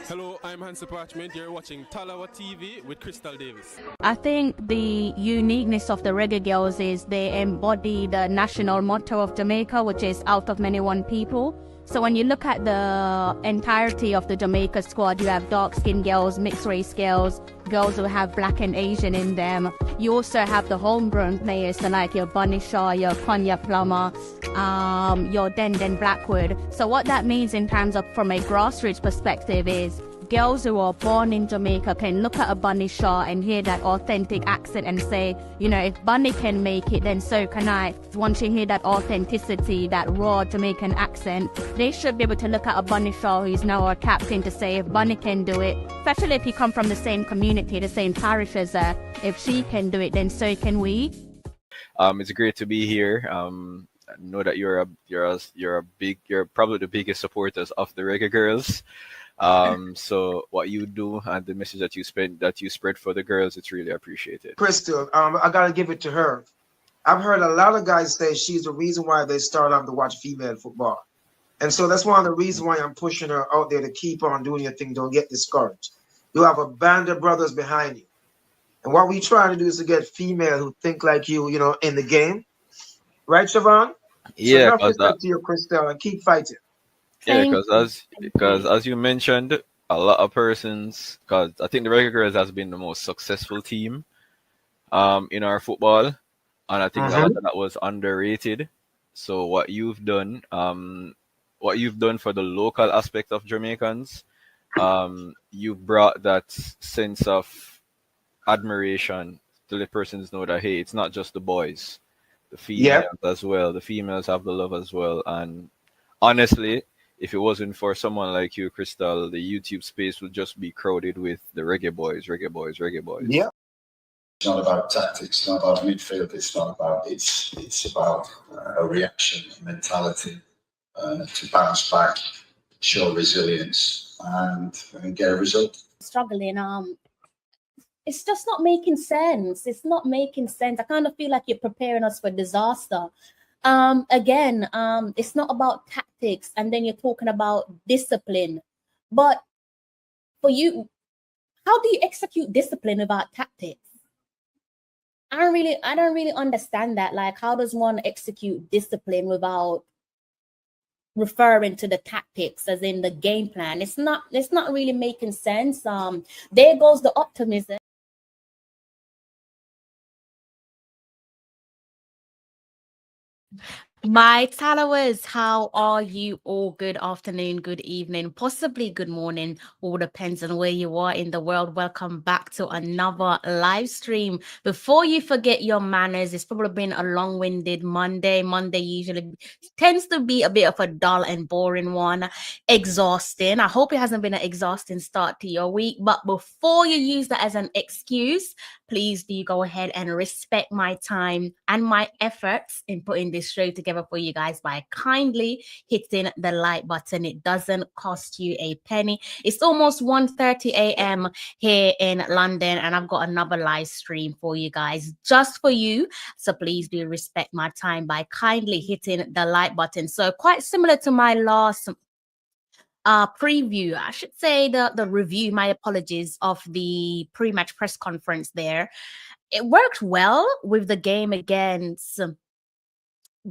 Hello, I'm Hansi Parchment. You're watching Talawa TV with Crystal Davis. I think the uniqueness of the Reggae Girlz is they embody the national motto of Jamaica, which is out of many one people. So when you look at the entirety of the Jamaica squad, you have dark-skinned girls, mixed-race girls, girls who have black and Asian in them. You also have the homegrown players, so like your Bunny Shaw, your Konya Plummer, your Den Blackwood. So what that means in terms of from a grassroots perspective is girls who are born in Jamaica can look at a Bunny Shaw and hear that authentic accent and say, you know, if Bunny can make it, then so can I. Once you hear that authenticity, that raw Jamaican accent, they should be able to look at a Bunny Shaw who's now a captain to say, if Bunny can do it, especially if you come from the same community, the same parish as her, if she can do it, then so can we. It's great to be here. I know that you're probably the biggest supporters of the Reggae Girlz. So what you do and the message that you spread for the girls, it's really appreciated. Crystal, I gotta give it to her. I've heard a lot of guys say she's the reason why they start on to watch female football. And so that's one of the reasons why I'm pushing her out there to keep on doing your thing. Don't get discouraged. You have a band of brothers behind you. And what we try to do is to get female who think like you know, in the game. Right, Siobhan? Yeah, so enough respect to you, Crystal, and keep fighting. Yeah, because as you mentioned, a lot of persons, because I think the Reggae Girlz has been the most successful team in our football, and I think a lot of that was underrated. So what you've done for the local aspect of Jamaicans, you brought that sense of admiration to the persons know that, hey, it's not just the boys, the females as well. The females have the love as well. And honestly, if it wasn't for someone like you, Crystal, the YouTube space would just be crowded with the reggae boys. Yeah. It's not about tactics, it's not about midfield, it's about a reaction, a mentality to bounce back, show resilience, and get a result. Struggling, it's just not making sense. It's not making sense. I kind of feel like you're preparing us for disaster. Again, it's not about tactics, and then you're talking about discipline. But for you, how do you execute discipline without tactics? I don't really understand that. Like, how does one execute discipline without referring to the tactics as in the game plan? It's not really making sense. There goes the optimism. My followers, how are you all? Good afternoon, good evening, possibly good morning. All depends on where you are in the world. Welcome back to another live stream. Before you forget your manners, it's probably been a long-winded Monday. Monday usually tends to be a bit of a dull and boring one, exhausting. I hope it hasn't been an exhausting start to your week, but before you use that as an excuse, please do go ahead and respect my time and my efforts in putting this show together for you guys by kindly hitting the like button. It doesn't cost you a penny. It's almost 1:30 a.m. here in London, and I've got another live stream for you guys just for you. So please do respect my time by kindly hitting the like button. So quite similar to my last preview, I should say the review, my apologies, of the pre-match press conference there. It worked well with the game against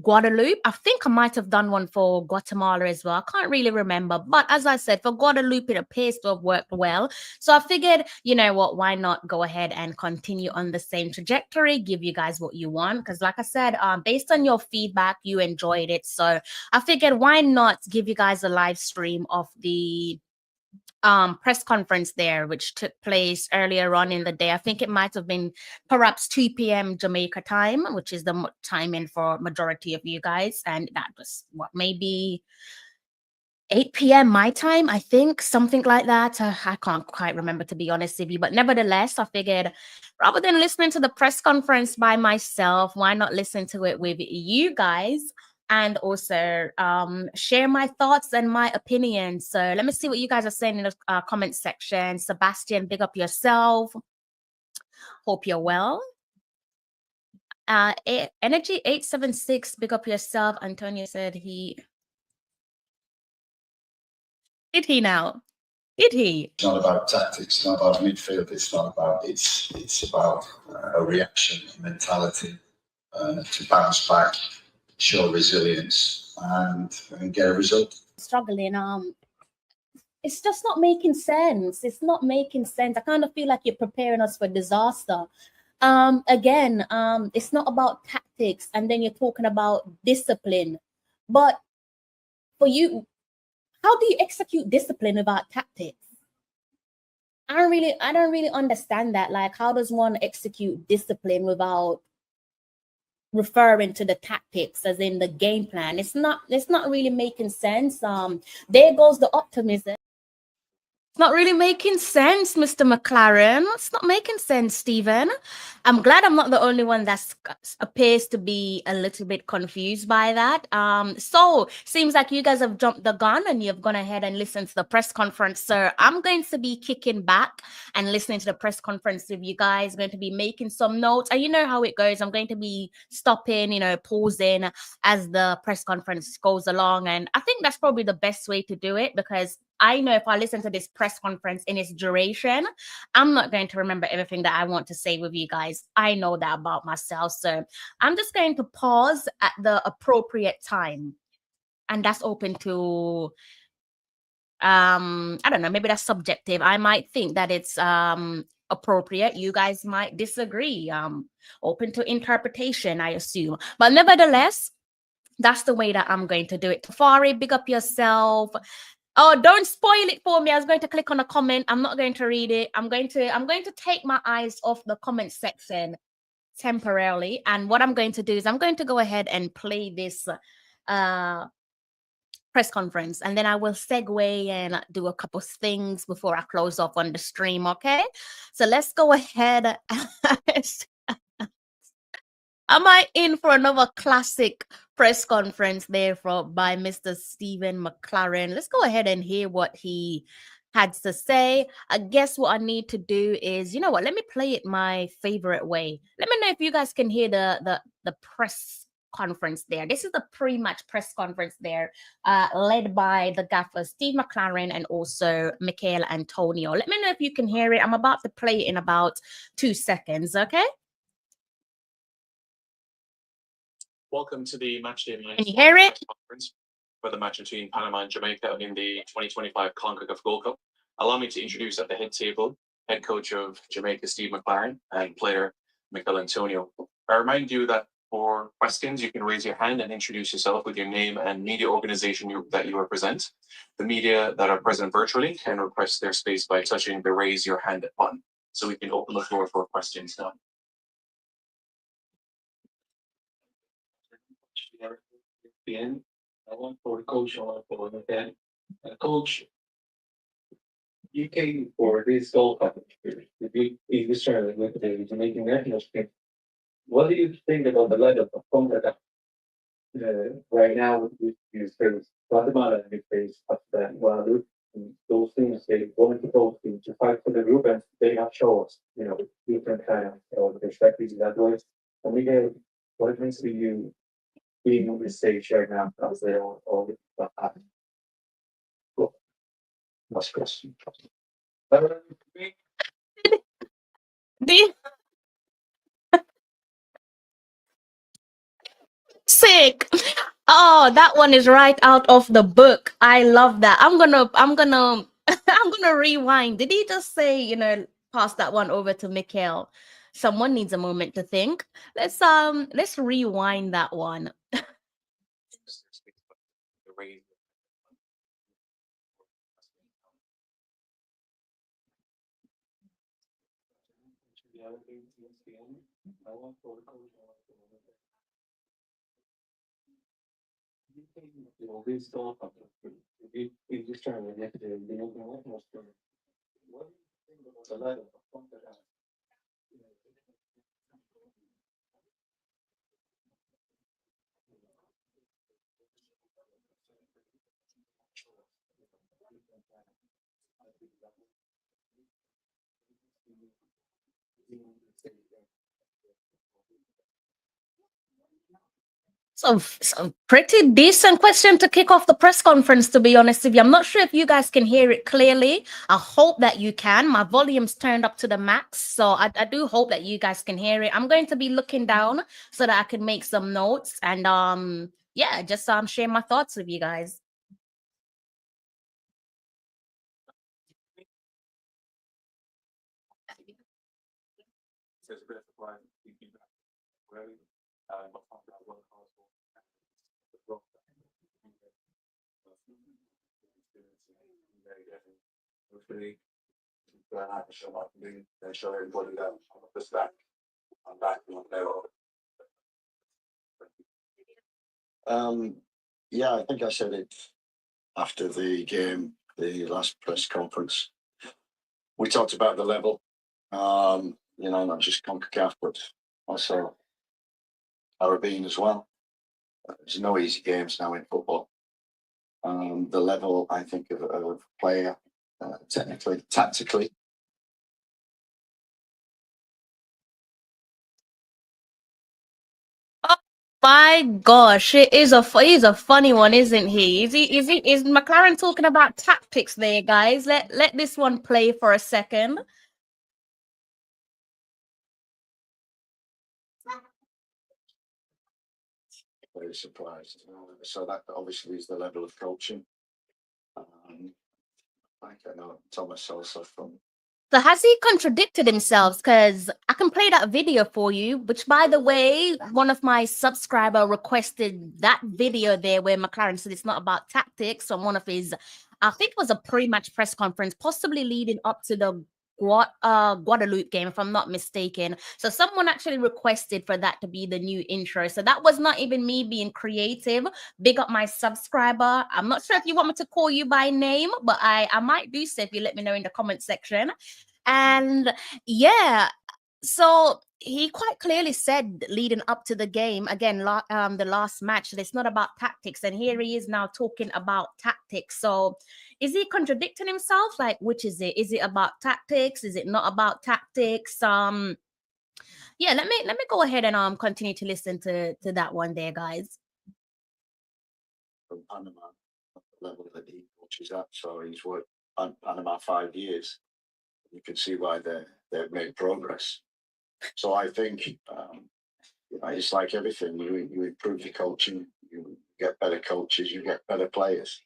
Guadeloupe. I think I might have done one for Guatemala as well. I can't really remember. But as I said, for Guadeloupe, it appears to have worked well. So I figured, you know what, why not go ahead and continue on the same trajectory, give you guys what you want. Because like I said, based on your feedback, you enjoyed it. So I figured, why not give you guys a live stream of the press conference there, which took place earlier on in the day. I think it might have been perhaps 2 p.m. Jamaica time, which is the timing for majority of you guys. And that was maybe 8 p.m. my time, I think, something like that. I can't quite remember, to be honest with you. But nevertheless, I figured rather than listening to the press conference by myself, why not listen to it with you guys? And also share my thoughts and my opinions. So let me see what you guys are saying in the comment section. Sebastian, big up yourself. Hope you're well. Energy 876, big up yourself. Antonio said he... Did he now? Did he? It's not about tactics, it's not about midfield, it's not about, it's about a reaction, a mentality to bounce back, show resilience, and get a result. Struggling. It's just not making sense. It's not making sense. I kind of feel like you're preparing us for disaster. Again, it's not about tactics, and then you're talking about discipline. But for you, how do you execute discipline without tactics? I don't really understand that. Like, how does one execute discipline without referring to the tactics, as in the game plan? It's not really making sense. There goes the optimism. It's not really making sense, Mr. McClaren. It's not making sense, Stephen. I'm glad I'm not the only one that appears to be a little bit confused by that. So seems like you guys have jumped the gun and you've gone ahead and listened to the press conference. So I'm going to be kicking back and listening to the press conference with you guys. I'm going to be making some notes, and you know how it goes. I'm going to be stopping, pausing as the press conference goes along, and I think that's probably the best way to do it, because I know if I listen to this press conference in its duration, I'm not going to remember everything that I want to say with you guys. I know that about myself. So I'm just going to pause at the appropriate time. And that's open to, I don't know, maybe that's subjective. I might think that it's appropriate. You guys might disagree. Open to interpretation, I assume. But nevertheless, that's the way that I'm going to do it. Tafari, big up yourself. Oh, don't spoil it for me. I was going to click on a comment. I'm not going to read it. I'm going to take my eyes off the comment section temporarily. And what I'm going to do is I'm going to go ahead and play this press conference, and then I will segue and do a couple things before I close off on the stream. Okay, so let's go ahead. Am I in for another classic press conference there by Mr. Stephen McClaren? Let's go ahead and hear what he had to say. I guess what I need to do is, you know what? Let me play it my favorite way. Let me know if you guys can hear the press conference there. This is the pre-match press conference there, led by the gaffer Steve McClaren and also Michail Antonio. Let me know if you can hear it. I'm about to play it in about 2 seconds. Okay. Welcome to the Matchday Can you hear it? conference for the match between Panama and Jamaica in the 2025 CONCACAF Gold Cup. Allow me to introduce at the head table head coach of Jamaica, Steve McClaren, and player Michail Antonio. I remind you that for questions, you can raise your hand and introduce yourself with your name and media organization that you represent. The media that are present virtually can request their space by touching the raise your hand button. So we can open the floor for questions now. Bien, I want for coach, I want for that. Coach, you came for this Gold Cup, the big Israel with the Jamaican national team. What do you think about the level of CONCACAF right now? You face Guatemala and you face Pakistan. Well, those teams they going to go to fight for the group, and they have shown us, different kind of perspectives that way. And we get what it means to you being on the stage right now as they all happen. Cool. Last question. Sick. Oh, that one is right out of the book. I love that. I'm gonna I'm gonna rewind. Did he just say, pass that one over to Michail? Someone needs a moment to think. Let's rewind that one. So pretty decent question to kick off the press conference, to be honest with you. I'm not sure if you guys can hear it clearly. I hope that you can. My volume's turned up to the max, so I do hope that you guys can hear it. I'm going to be looking down so that I can make some notes and yeah, just share my thoughts with you guys. Hopefully, I can show up and show everybody that I'm just back. I'm back on level. Yeah, I think I said it after the game, the last press conference. We talked about the level, you know, not just CONCACAF, but also Caribbean as well. There's no easy games now in football. The level, I think, of player, technically, tactically. My gosh, he's a funny one, isn't he? Is McClaren talking about tactics there, guys? Let this one play for a second. Very surprised. So that obviously is the level of coaching. Like I know Thomas also from. So has he contradicted himself? Because I can play that video for you, which, by the way, one of my subscriber requested that video there where McClaren said it's not about tactics on one of his, I think it was a pre-match press conference, possibly leading up to the Guadeloupe game, if I'm not mistaken. So someone actually requested for that to be the new intro. So that was not even me being creative. Big up my subscriber. I'm not sure if you want me to call you by name, but I might do so if you let me know in the comment section. And yeah, so he quite clearly said leading up to the game, again, the last match, that it's not about tactics. And here he is now talking about tactics. So is he contradicting himself? Like, which is it? Is it about tactics? Is it not about tactics? Yeah, let me go ahead and continue to listen to that one there, guys. From Panama, the level that he coaches at. So he's worked on Panama 5 years. You can see why they've made progress. So I think you know, it's like everything. You improve your coaching, you get better coaches, you get better players,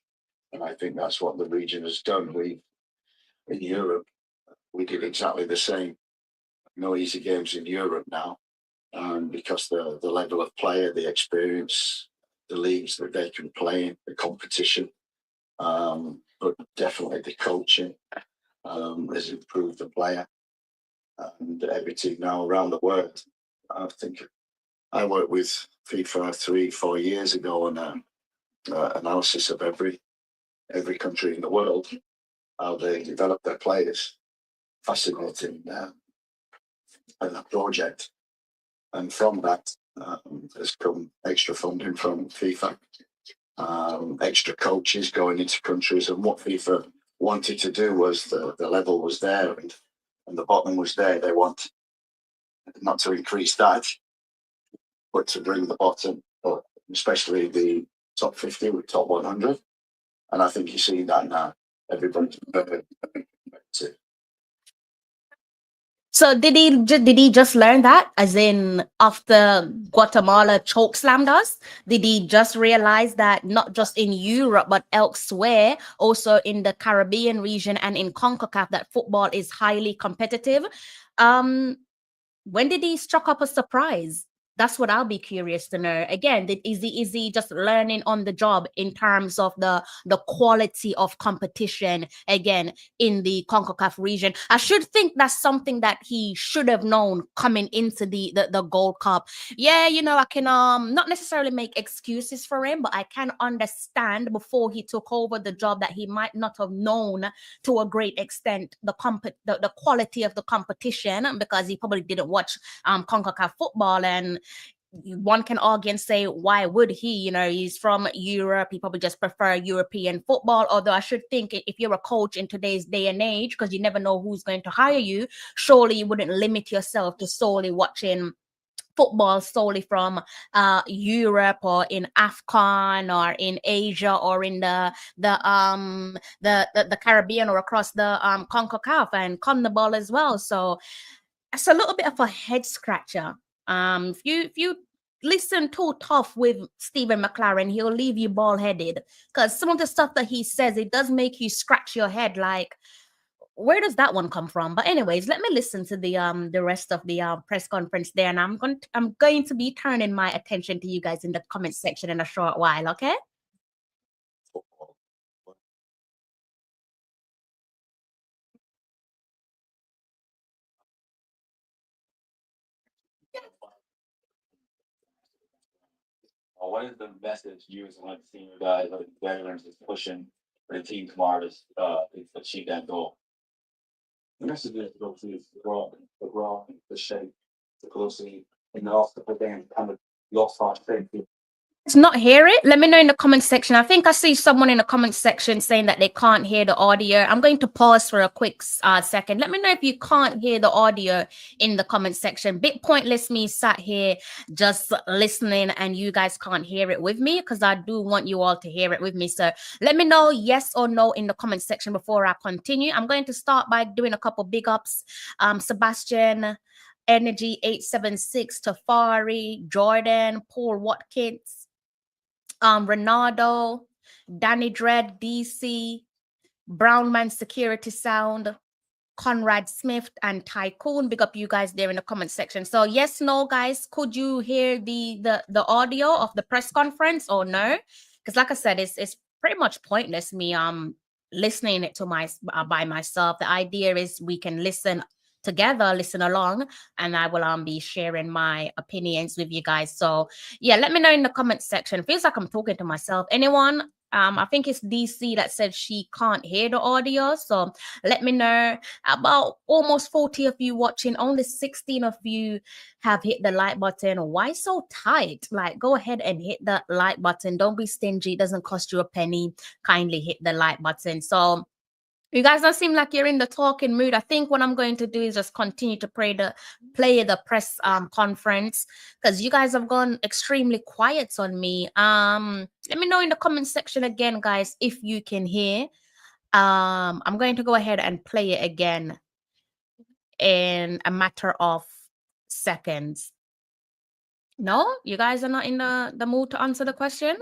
and I think that's what the region has done. We in Europe, we did exactly the same. No easy games in Europe now, because the level of player, the experience, the leagues that they can play in, the competition, but definitely the coaching has improved the player. And every team now around the world. I think I worked with FIFA 3-4 years ago on analysis of every country in the world, how they develop their players. Fascinating project. And from that has come extra funding from FIFA, extra coaches going into countries. And what FIFA wanted to do was the level was there and the bottom was there. They want not to increase that, but to bring the bottom up, especially the top 50 with top 100. And I think you see that now. Everybody's to. So did he just learn that, as in after Guatemala chokeslammed us? Did he just realize that not just in Europe but elsewhere, also in the Caribbean region and in CONCACAF, that football is highly competitive? When did he struck up a surprise? That's what I'll be curious to know. Again, is he just learning on the job in terms of the quality of competition, again, in the CONCACAF region? I should think that's something that he should have known coming into the Gold Cup. Yeah, you know, I can not necessarily make excuses for him, but I can understand before he took over the job that he might not have known to a great extent the quality of the competition, because he probably didn't watch CONCACAF football. And one can argue and say, why would he? You know, he's from Europe. He probably just prefer European football. Although I should think if you're a coach in today's day and age, because you never know who's going to hire you, surely you wouldn't limit yourself to solely watching football solely from Europe or in AFCON or in Asia or in the Caribbean or across the CONCACAF and CONMEBOL as well. So it's a little bit of a head scratcher. If you listen too tough with Stephen McClaren, he'll leave you bald headed, because some of the stuff that he says, it does make you scratch your head like, where does that one come from? But anyways, let me listen to the rest of the press conference there, and I'm going to be turning my attention to you guys in the comment section in a short while. Okay. What is the message you as one of the senior guys or the veterans is pushing for the team tomorrow to achieve that goal? The message is to go to the grow, the shape, the velocity, and also the game kind of lost our shape. Not hear it, let me know in the comment section. I think I see someone in the comment section saying that they can't hear the audio. I'm going to pause for a quick second. Let me know if you can't hear the audio in the comment section. Bit pointless me sat here just listening and you guys can't hear it with me, because I do want you all to hear it with me. So let me know yes or no in the comment section before I continue. I'm going to start by doing a couple big ups. Sebastian, Energy 876, Tafari, Jordan, Paul Watkins, Ronaldo, Danny Dread, DC, Brownman Security Sound, Conrad Smith, and Tycoon. Big up you guys there in the comment section. So yes, no, guys, could you hear the audio of the press conference or no? Because like I said, it's pretty much pointless me listening it to by myself. The idea is we can listen together, listen along, and I will be sharing my opinions with you guys. So yeah, let me know in the comment section. Feels like I'm talking to myself. Anyone? I think it's DC that said she can't hear the audio. So let me know. About almost 40 of you watching, only 16 of you have hit the like button. Why so tight? Like, go ahead and hit the like button. Don't be stingy. It doesn't cost you a penny. Kindly hit the like button. So you guys don't seem like you're in the talking mood. I think what I'm going to do is just continue to play the press conference, because you guys have gone extremely quiet on me. Let me know in the comment section again, guys, if you can hear. I'm going to go ahead and play it again in a matter of seconds. No, you guys are not in the mood to answer the question.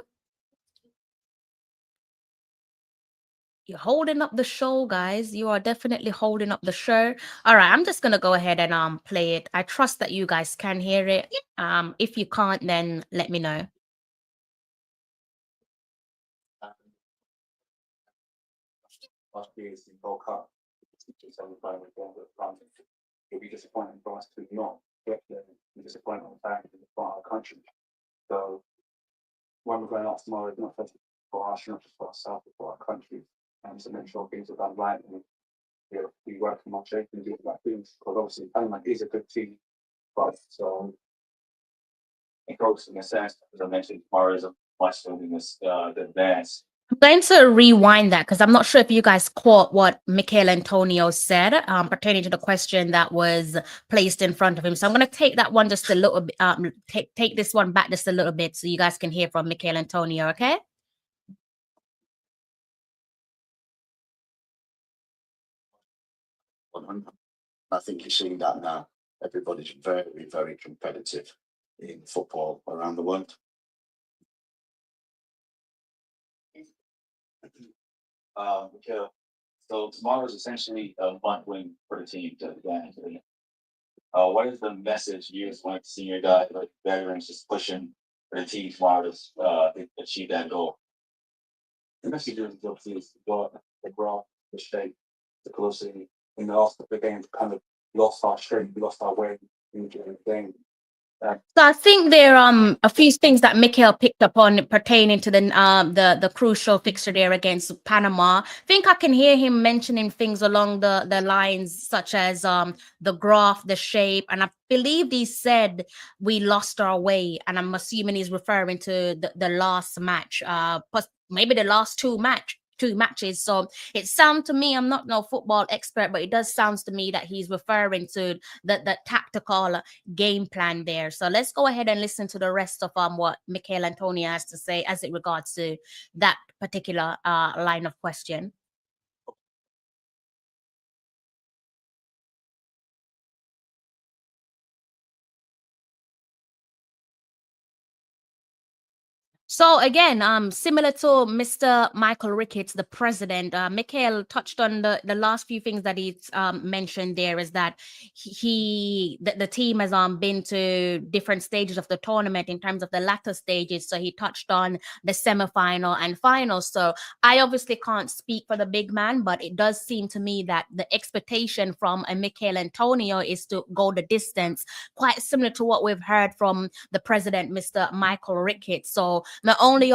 You're holding up the show, guys. You are definitely holding up the show. All right, I'm just gonna go ahead and play it. I trust that you guys can hear it. If you can't, then let me know. Last year's Gold Cup, it'll be disappointing for us to not get the disappointment back in the front of our country. So when we're going out tomorrow, it's not just for us, not just for ourselves, but for our country, and to make sure things are done right and we work in our shape and do the right things. Because obviously Panama is a good team, but so it goes in a sense, as I mentioned, tomorrow is a much stronger than the advance. I'm going to rewind that because I'm not sure if you guys caught what Michail Antonio said pertaining to the question that was placed in front of him. So I'm going to take that one just a little bit, take this one back just a little bit so you guys can hear from Michail Antonio, okay? I think you're seeing that now. Everybody's very, very competitive in football around the world. Michail, so tomorrow is essentially a must-win for the team to advance. What is the message you as one of the senior guys, like veterans, just pushing for the team tomorrow to achieve that goal? The message is the growth, the shape, the velocity, and also the game kind of lost our strength, we lost our way in the game. So I think there are a few things that Michail picked up on pertaining to the crucial fixture there against Panama. I think I can hear him mentioning things along the lines such as the graph, the shape, and I believe he said we lost our way, and I'm assuming he's referring to the last match, maybe the last two match. two matches. So it sounds to me, I'm not no football expert, but it does sound to me that he's referring to the tactical game plan there. So let's go ahead and listen to the rest of what Michail Antonio has to say as it regards to that particular line of question. So again, similar to Mr. Michael Ricketts, the president, Michail touched on the last few things that he's mentioned there is that the team has been to different stages of the tournament in terms of the latter stages. So he touched on the semifinal and final. So I obviously can't speak for the big man, but it does seem to me that the expectation from a Michail Antonio is to go the distance, quite similar to what we've heard from the president, Mr. Michael Ricketts. So not only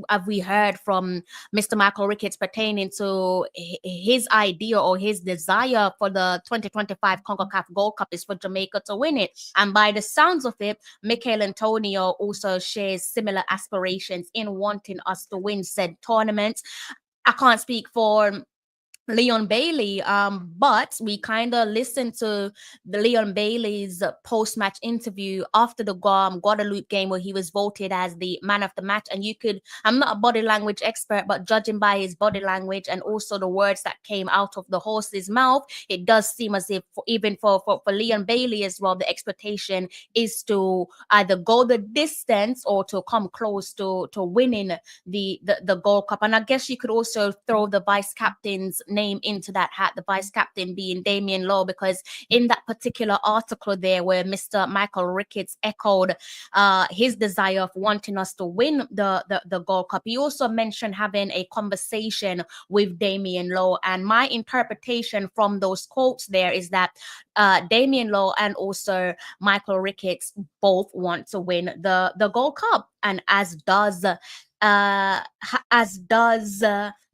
have we heard from Mr. Michael Ricketts pertaining to his idea or his desire for the 2025 CONCACAF Gold Cup is for Jamaica to win it. And by the sounds of it, Michail Antonio also shares similar aspirations in wanting us to win said tournament. I can't speak for Leon Bailey, but we kind of listened to the Leon Bailey's post-match interview after the Guadeloupe game where he was voted as the man of the match. And you could, I'm not a body language expert, but judging by his body language and also the words that came out of the horse's mouth, it does seem as if even for Leon Bailey as well, the expectation is to either go the distance or to come close to winning the Gold Cup. And I guess you could also throw the vice captain's name into that hat, the vice captain being Damien Lowe, because in that particular article there where Mr. Michael Ricketts echoed his desire of wanting us to win the Gold Cup, he also mentioned having a conversation with Damien Lowe. And my interpretation from those quotes there is that Damien Lowe and also Michael Ricketts both want to win the Gold Cup, and as does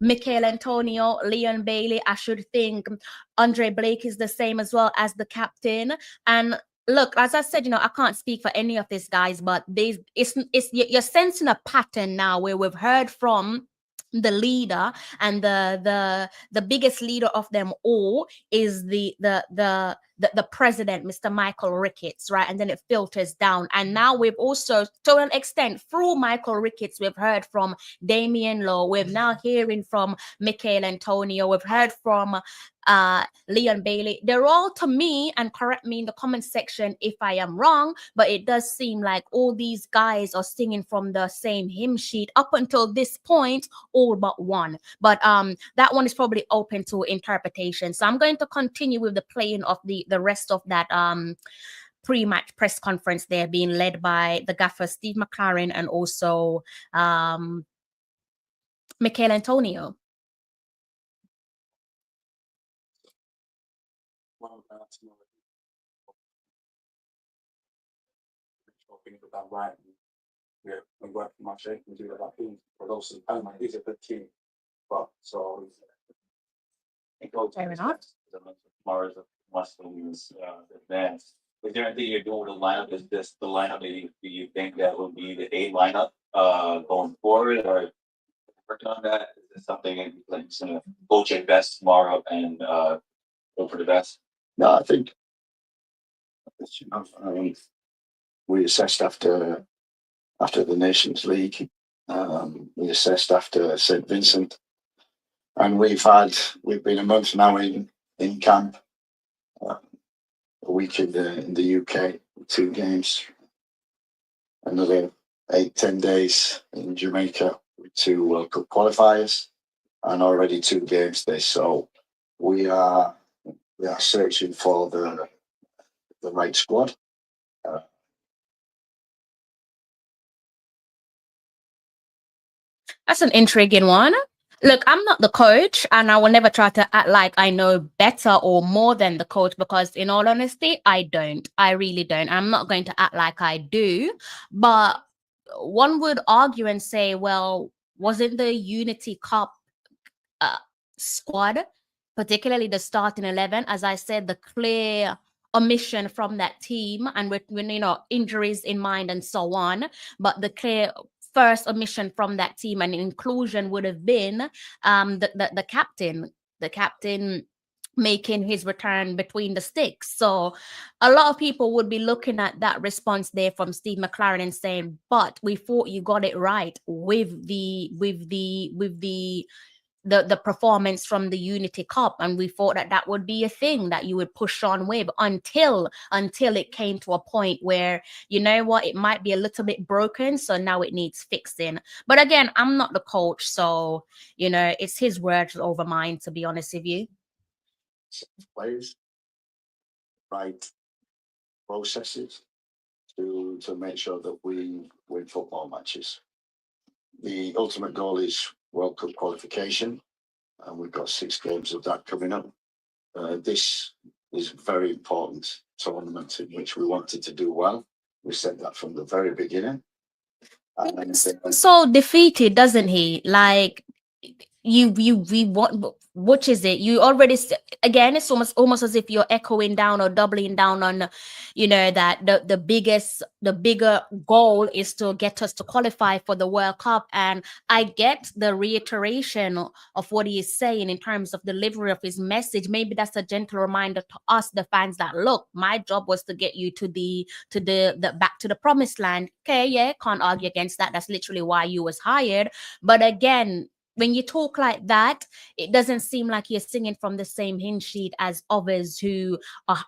Michail Antonio, Leon Bailey. I should think Andre Blake is the same as well as the captain. And look, as I said, I can't speak for any of these guys, but you're sensing a pattern now where we've heard from the leader, and the biggest leader of them all is the president, Mr. Michael Ricketts, right? And then it filters down. And now we've also, to an extent, through Michael Ricketts, we've heard from Damien Lowe. We're now hearing from Michail Antonio. We've heard from Leon Bailey. They're all, to me, and correct me in the comment section if I am wrong, but it does seem like all these guys are singing from the same hymn sheet up until this point, all but one. But that one is probably open to interpretation. So I'm going to continue with the playing of the rest of that pre-match press conference there, being led by the gaffer Steve McClaren and also Michail Antonio. We work for my shape and do that thing for those in Panama. He's a good team, but so it goes Fair enough. Tomorrow's Muslims advance. Is there anything you're doing with the lineup? Is this the lineup that you think that will be the A lineup going forward, or working on that? Is this something like just gonna coach your best tomorrow and go for the best? No, I think we assessed after the Nations League. We assessed after St. Vincent, and we've been a month now in camp, a week in the UK, 2 games, another 8-10 days in Jamaica with 2 World Cup qualifiers, and already 2 games there. So we are searching for the right squad. That's an intriguing one. Look, I'm not the coach, and I will never try to act like I know better or more than the coach, because in all honesty, I don't. I really don't. I'm not going to act like I do. But one would argue and say, well, wasn't the Unity Cup squad, particularly the starting 11, as I said, the clear omission from that team, and with injuries in mind and so on, but the clear first omission from that team, and inclusion would have been the captain making his return between the sticks. So a lot of people would be looking at that response there from Steve McClaren and saying, but we thought you got it right with the performance from the Unity Cup, and we thought that that would be a thing that you would push on with until it came to a point where, you know what, it might be a little bit broken, so now it needs fixing. But again, I'm not the coach, so you know, it's his words over mine, to be honest with you. Players, right processes to make sure that we win football matches. The ultimate goal is World Cup qualification, and we've got 6 games of that coming up. This is a very important tournament in which we wanted to do well. We said that from the very beginning. And so defeated, doesn't he? Like we want, which is it? You already, again, it's almost as if you're echoing down or doubling down on, you know, that the bigger goal is to get us to qualify for the World Cup. And I get the reiteration of what he is saying in terms of delivery of his message. Maybe that's a gentle reminder to us, the fans, that look, my job was to get you to the back to the promised land. Okay, yeah, can't argue against that. That's literally why you was hired. But again, when you talk like that, it doesn't seem like you're singing from the same hymn sheet as others who are,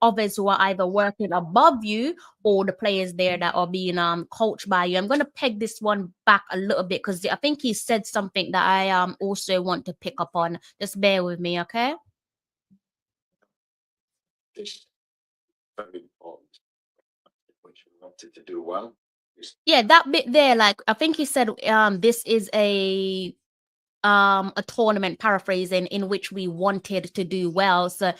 others who are either working above you or the players there that are being coached by you. I'm going to peg this one back a little bit because I think he said something that I also want to pick up on. Just bear with me, okay? This is very important, which we wanted to do well. Yeah, that bit there, like I think he said this is a tournament, paraphrasing, in which we wanted to do well. So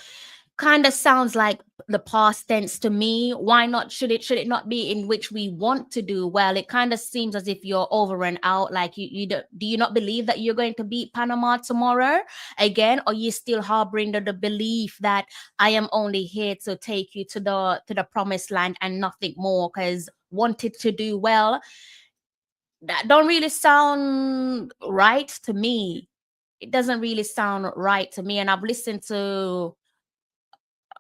kind of sounds like the past tense to me. Why not? Should it not be in which we want to do well? It kind of seems as if you're over and out. Like do you not believe that you're going to beat Panama tomorrow again, or you still harboring the belief that I am only here to take you to the promised land and nothing more, because wanted to do well? That don't really sound right to me. It doesn't really sound right to me. And I've listened to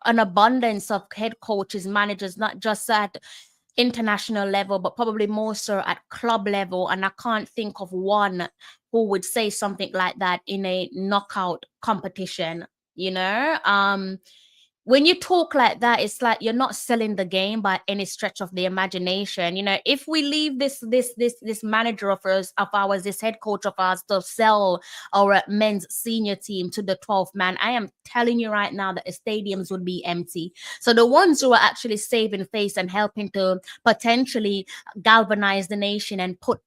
an abundance of head coaches, managers, not just at international level, but probably more so at club level. And I can't think of one who would say something like that in a knockout competition, you know? When you talk like that, it's like you're not selling the game by any stretch of the imagination. You know, if we leave this manager of ours, this head coach of ours, to sell our men's senior team to the 12th man, I am telling you right now that the stadiums would be empty. So the ones who are actually saving face and helping to potentially galvanize the nation and put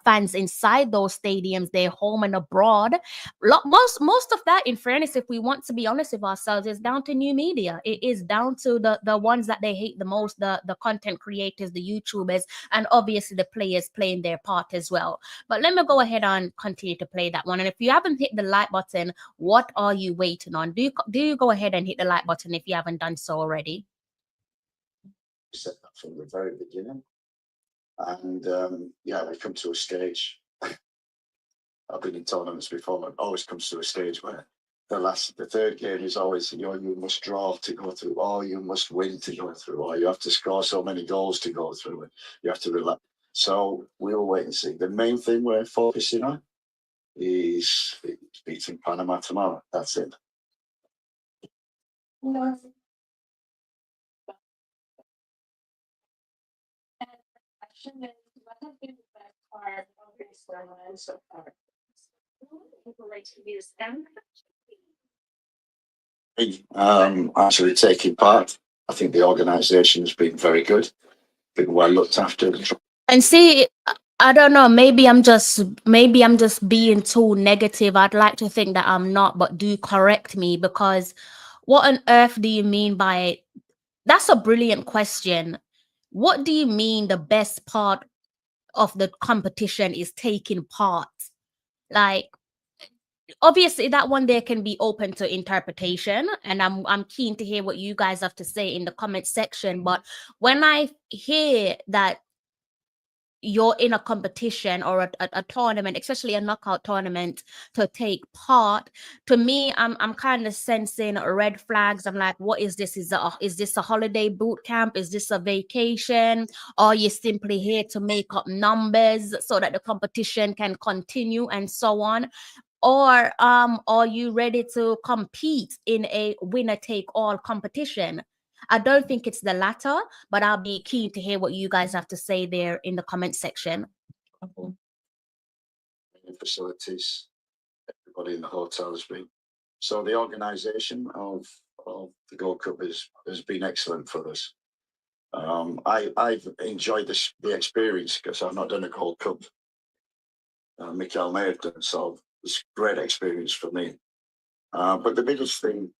fans inside those stadiums, their home and abroad, most of that, in fairness, if we want to be honest with ourselves, is down to new media. It is down to the ones that they hate the most, the content creators, the YouTubers, and obviously the players playing their part as well. But let me go ahead and continue to play that one. And if you haven't hit the like button, what are you waiting on? Do you go ahead and hit the like button if you haven't done so already? Said that from the very beginning, and yeah, we come to a stage. I've been in tournaments before, but it always comes to a stage where the third game is always, you know, you must draw to go through, or you must win to go through, or you have to score so many goals to go through, and you have to relax. So we'll wait and see. The main thing we're focusing on is beating Panama tomorrow. That's it. No. Question is, what has been the best part of this tournament so far? Actually taking part. I think the organisation has been very good, been well looked after. And see, I don't know, maybe I'm just being too negative. I'd like to think that I'm not, but do correct me, because what on earth do you mean by, that's a brilliant question. What do you mean the best part of the competition is taking part? Like, obviously that one there can be open to interpretation, and I'm keen to hear what you guys have to say in the comment section. But when I hear that you're in a competition or a tournament, especially a knockout tournament, to take part. To me, I'm kind of sensing red flags. I'm like, what is this? Is this a holiday boot camp? Is this a vacation? Or are you simply here to make up numbers so that the competition can continue and so on? Or are you ready to compete in a winner take all competition? I don't think it's the latter, but I'll be keen to hear what you guys have to say there in the comment section. Facilities, everybody in the hotel has been. So the organisation of the Gold Cup has been excellent for us. I've enjoyed the experience because I've not done a Gold Cup. Michail may have done, so it's a great experience for me. But the biggest thing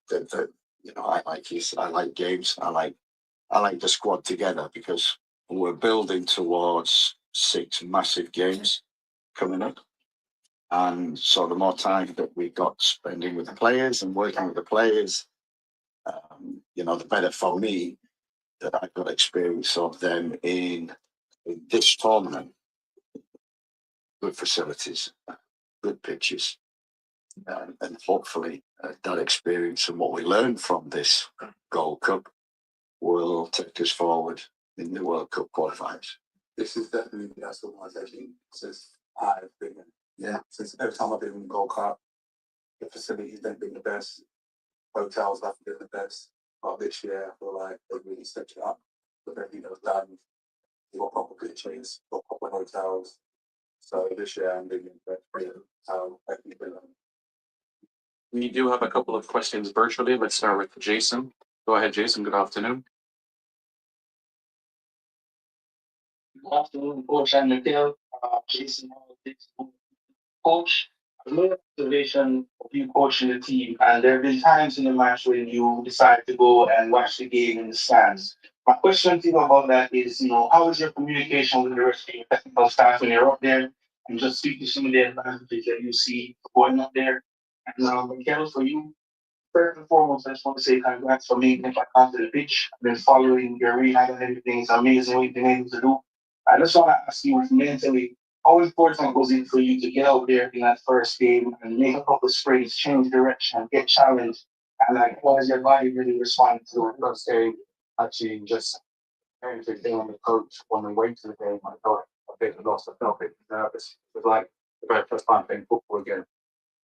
that you know I like is I like games. I like the squad together because we're building towards 6 massive games coming up. And so the more time that we got spending with the players and working with the players, you know, the better for me that I got experience of them in this tournament. Good facilities, good pitches, and hopefully that experience and what we learned from this Gold Cup will take us forward in the World Cup qualifiers. This is definitely the best organisation since I've been in. Yeah. Since every time I've been in Gold Cup, the facilities have been the best, hotels have been the best. But this year, I feel like they've really stepped it up with everything that was done. You've got proper pitches, got proper hotels. So this year, I'm really impressed with how everything's been done. We do have a couple of questions virtually. Let's start with Jason. Go ahead, Jason. Good afternoon. Good afternoon, Coach and Michail. Jason, Coach, I love the observation of you coaching the team, and there have been times in the match when you decide to go and watch the game in the stands. My question to you about that is, you know, how is your communication with the rest of your technical staff when you're up there, and just speak to some of the advantages that you see going up there? And Michail, for you, first and foremost, I just want to say congrats for making it back onto the pitch. I've been following your rehab and everything. It's amazing what you've been able to do. I just want to ask you mentally, how important was it for you to get out there in that first game and make a couple of sprints, change direction, get challenged, and like, how has your body really responded to it? First game, actually, just everything on the coach on the way to the game, I felt a bit lost. I felt a bit nervous. It was like the very first time playing football again.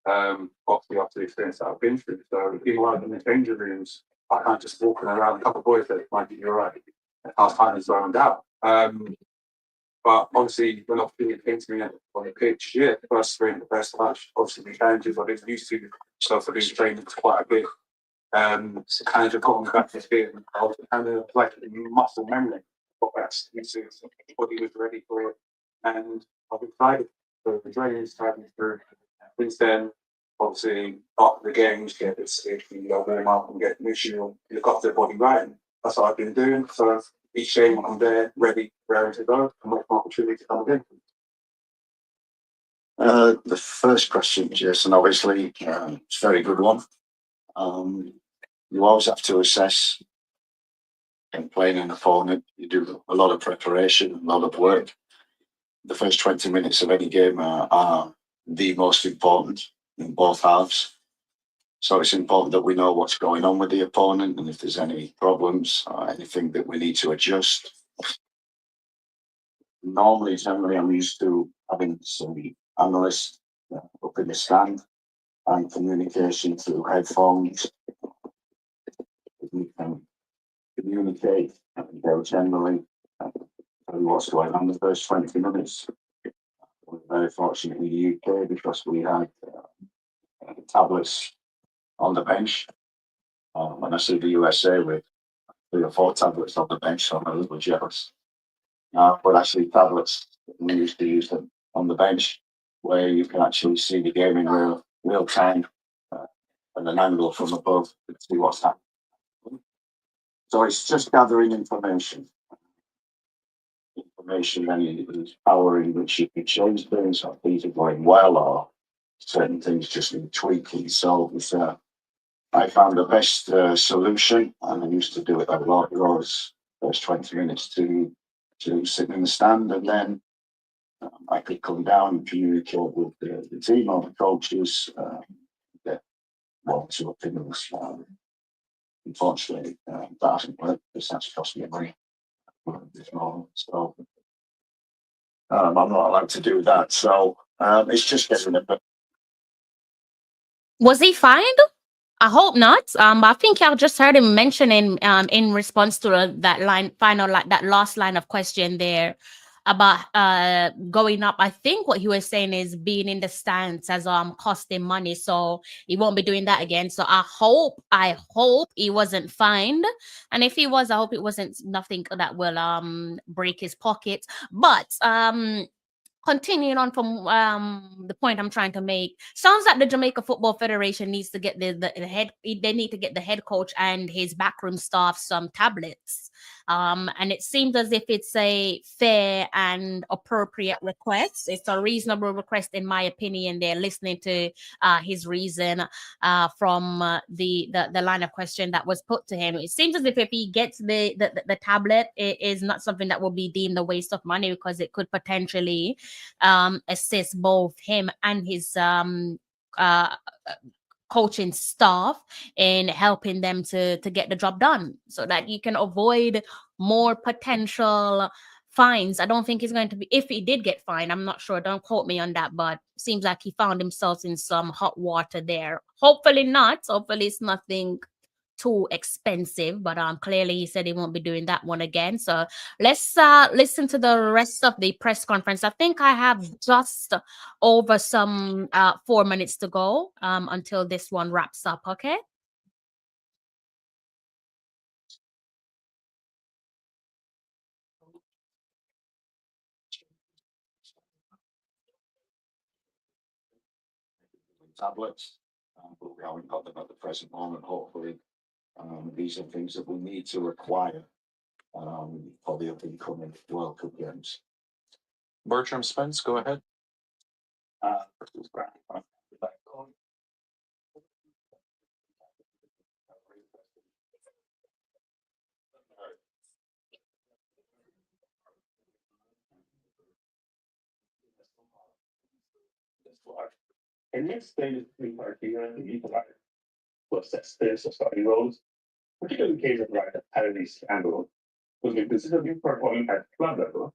Obviously after the experience that I've been through. So even while I'm in the changing rooms, I can't just walking around. A couple of boys that might be you're right. I was kind of zoned out. But obviously when opportunity came to me on the pitch, yeah, the first sprint, the first touch, obviously the challenges I've been used to, so I've been training quite a bit. So kind of just got me back to here. I was kind of like a muscle memory. Got back to the body was ready for it, and I've been excited. So the training started through. Since then, obviously, after the games, get this, you know, warm up and get initial, look after the body right. And that's what I've been doing. So each game I'm there, ready, raring to go, and wait for opportunity to come again. The first question, Jason, obviously, it's a very good one. You always have to assess and playing an opponent. You do a lot of preparation, a lot of work. The first 20 minutes of any game are the most important in both halves. So it's important that we know what's going on with the opponent and if there's any problems or anything that we need to adjust. Normally, generally, I'm used to having some analysts up in the stand and communication through headphones. We can communicate and go generally what's going on the first 20 minutes. We're very fortunate in the UK because we had tablets on the bench. When I see the USA with 3 or 4 tablets on the bench, so I'm a little jealous. But actually tablets, we used to use them on the bench where you can actually see the game in real time and an angle from above to see what's happening. So it's just gathering information. Information then is power in which you can change things, or things are going well, or certain things just need tweaking. So it's, I found the best solution, and I used to do it a lot, was first 20 minutes to to sit in the stand, and then I could come down and communicate with the team or the coaches, get one or two opinions. Unfortunately, that hasn't worked because that's cost me money at this moment. So I'm not allowed to do that. So it's just getting a bit. Was he fined? I hope not. I think I just heard him mentioning in response to that last line of question there about going up. I think what he was saying is being in the stands has costing money, so he won't be doing that again. So I hope he wasn't fined, and if he was, I hope it wasn't nothing that will break his pocket. But continuing on from the point I'm trying to make, sounds like the Jamaica Football Federation needs to get the head. They need to get the head coach and his backroom staff some tablets. And it seems as if it's a fair and appropriate request. It's a reasonable request, in my opinion. They're listening to his reason from the line of question that was put to him. It seems as if he gets the tablet, it is not something that will be deemed a waste of money, because it could potentially assist both him and his coaching staff in helping them to get the job done, so that you can avoid more potential fines. I don't think he's going to be, if he did get fined, I'm not sure, don't quote me on that, but seems like he found himself in some hot water there. Hopefully not. Hopefully it's nothing too expensive, but clearly he said he won't be doing that one again. So let's listen to the rest of the press conference. I think I have just over some 4 minutes to go until this one wraps up. Okay. Tablets, but we haven't got them at the present moment. Hopefully, these are things that we need to acquire for the up and coming World Cup games. Bertram Spence, go ahead. And the explain the criteria and the provider to assess this or starting roles, particularly in the case of right parity scandal, was been considerably performing at club level,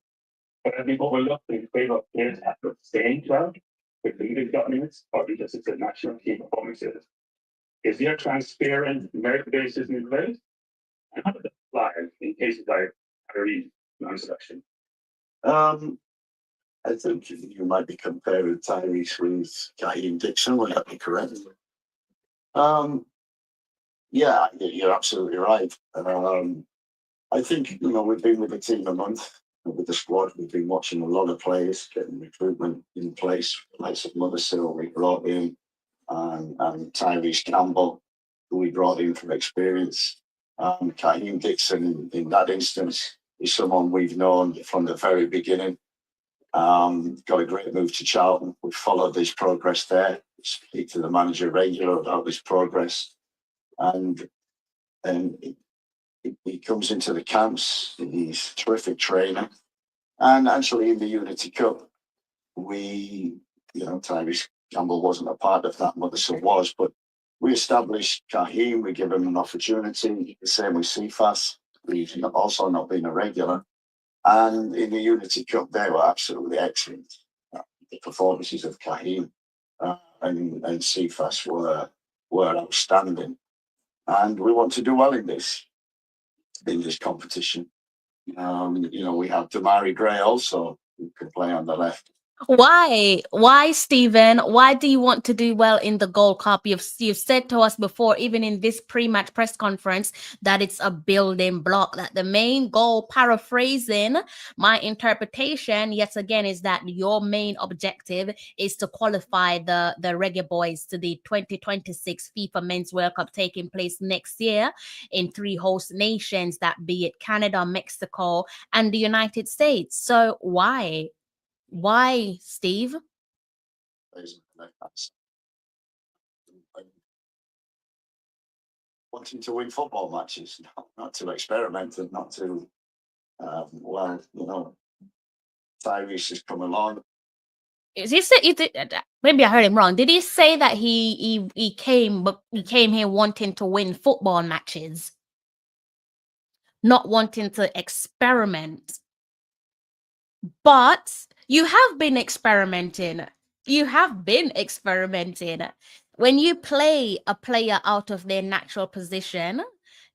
but has been overlooked in favor of players at the same club with limited governance or because it's a national team performances. Is there a transparent merit basis in place? And how does it apply in cases like parity non-selection? I think you might be comparing Tyrese with Kaheem Dixon. Would that be correct? Yeah, you're absolutely right. I think we've been with the team a month with the squad. We've been watching a lot of players, getting recruitment in place. Like some Mothersill we brought in, and Tyrese Campbell, who we brought in from experience. Kaheem Dixon, in that instance, is someone we've known from the very beginning. Got a great move to Charlton. We followed his progress there. Speak to the manager regular about his progress, and he comes into the camps. He's a terrific trainer, and actually in the Unity Cup, Tyrese Campbell wasn't a part of that. Mothersill was, but we established Kaheem. We give him an opportunity. The same with Cephas. He's also not been a regular. And in the Unity Cup, they were absolutely excellent. The performances of Kaheem and Cephas were outstanding. And we want to do well in this competition. We have Damari Gray also, who can play on the left. Why, Stephen? Why do you want to do well in the Gold Cup? You've said to us before, even in this pre-match press conference, that it's a building block. That the main goal, paraphrasing my interpretation, yet again, is that your main objective is to qualify the Reggae Boys to the 2026 FIFA Men's World Cup taking place next year in 3 host nations, that be it Canada, Mexico, and the United States. So why? Why, Steve? Wanting to win football matches, not to experiment and not to Well, Tyrese has come along. Is he say? Maybe I heard him wrong. Did he say that he came here wanting to win football matches, not wanting to experiment? But you have been experimenting. You have been experimenting. When you play a player out of their natural position,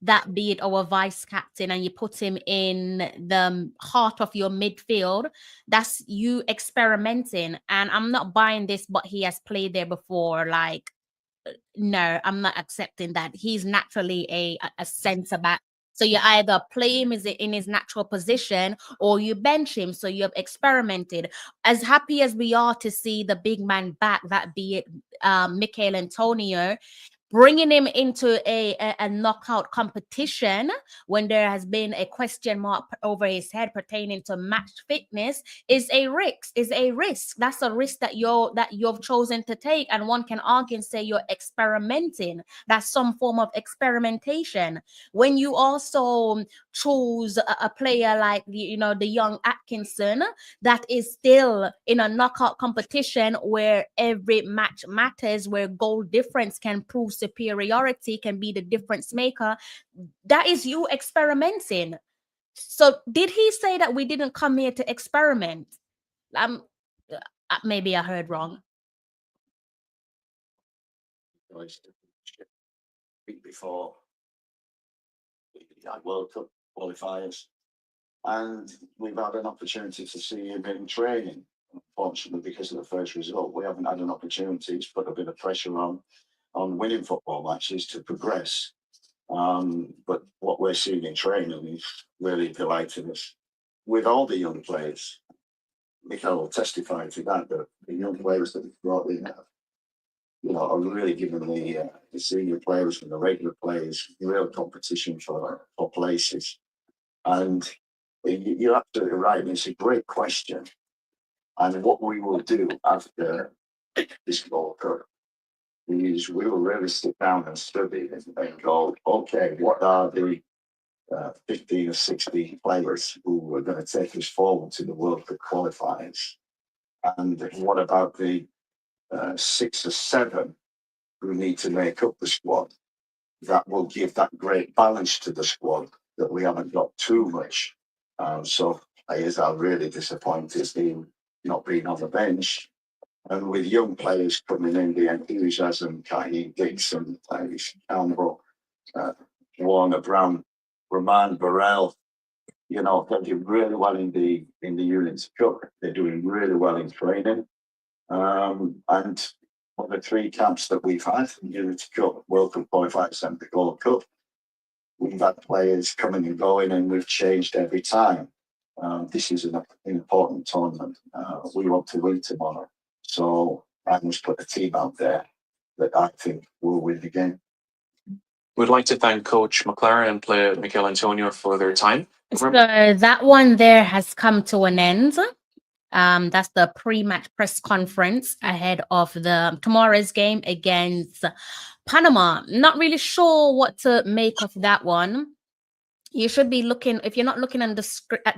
that be it our vice captain, and you put him in the heart of your midfield, that's you experimenting. And I'm not buying this, but he has played there before. Like, no, I'm not accepting that. He's naturally a centre back. So you either play him in his natural position or you bench him. So you have experimented. As happy as we are to see the big man back, that be it Michail Antonio, bringing him into a knockout competition when there has been a question mark over his head pertaining to match fitness is a risk. That's a risk that you've chosen to take, and one can argue and say you're experimenting. That's some form of experimentation. When you also choose a player like the young Atkinson, that is still in a knockout competition where every match matters, where goal difference can prove superiority, can be the difference maker. That is you experimenting. So did he say that we didn't come here to experiment? Maybe I heard wrong. Before World Cup qualifiers, and we've had an opportunity to see him in training. Unfortunately, because of the first result, we haven't had an opportunity to put a bit of pressure on winning football matches to progress. But what we're seeing in training is really delighting us with all the young players. Michail will testify to that, the young players that we've brought in are really giving the senior players and the regular players real competition for places. And you're absolutely right. It's a great question. And what we will do after this Gold Cup is we will really sit down and study and go, okay, what are the 15 or 16 players who are going to take us forward to the World Cup qualifiers? And what about the 6 or 7 who need to make up the squad? That will give that great balance to the squad that we haven't got too much. So players are really disappointed in not being on the bench. And with young players coming in, the enthusiasm, Kaheen Dixon, Tyrese Campbell, Warner Brown, Roman Burrell, they're doing really well in the Unity Cup. They're doing really well in training. And of the 3 camps that we've had, Unity Cup, World Cup qualifiers and the Gold Cup, we've had players coming and going, and we've changed every time. This is an important tournament. We want to win tomorrow. So I must put a team out there that I think will win the game. We'd like to thank Coach McClaren and player Michail Antonio for their time. So that one there has come to an end. That's the pre-match press conference ahead of the tomorrow's game against Panama. Not really sure what to make of that one. You should be looking, if you're not looking at the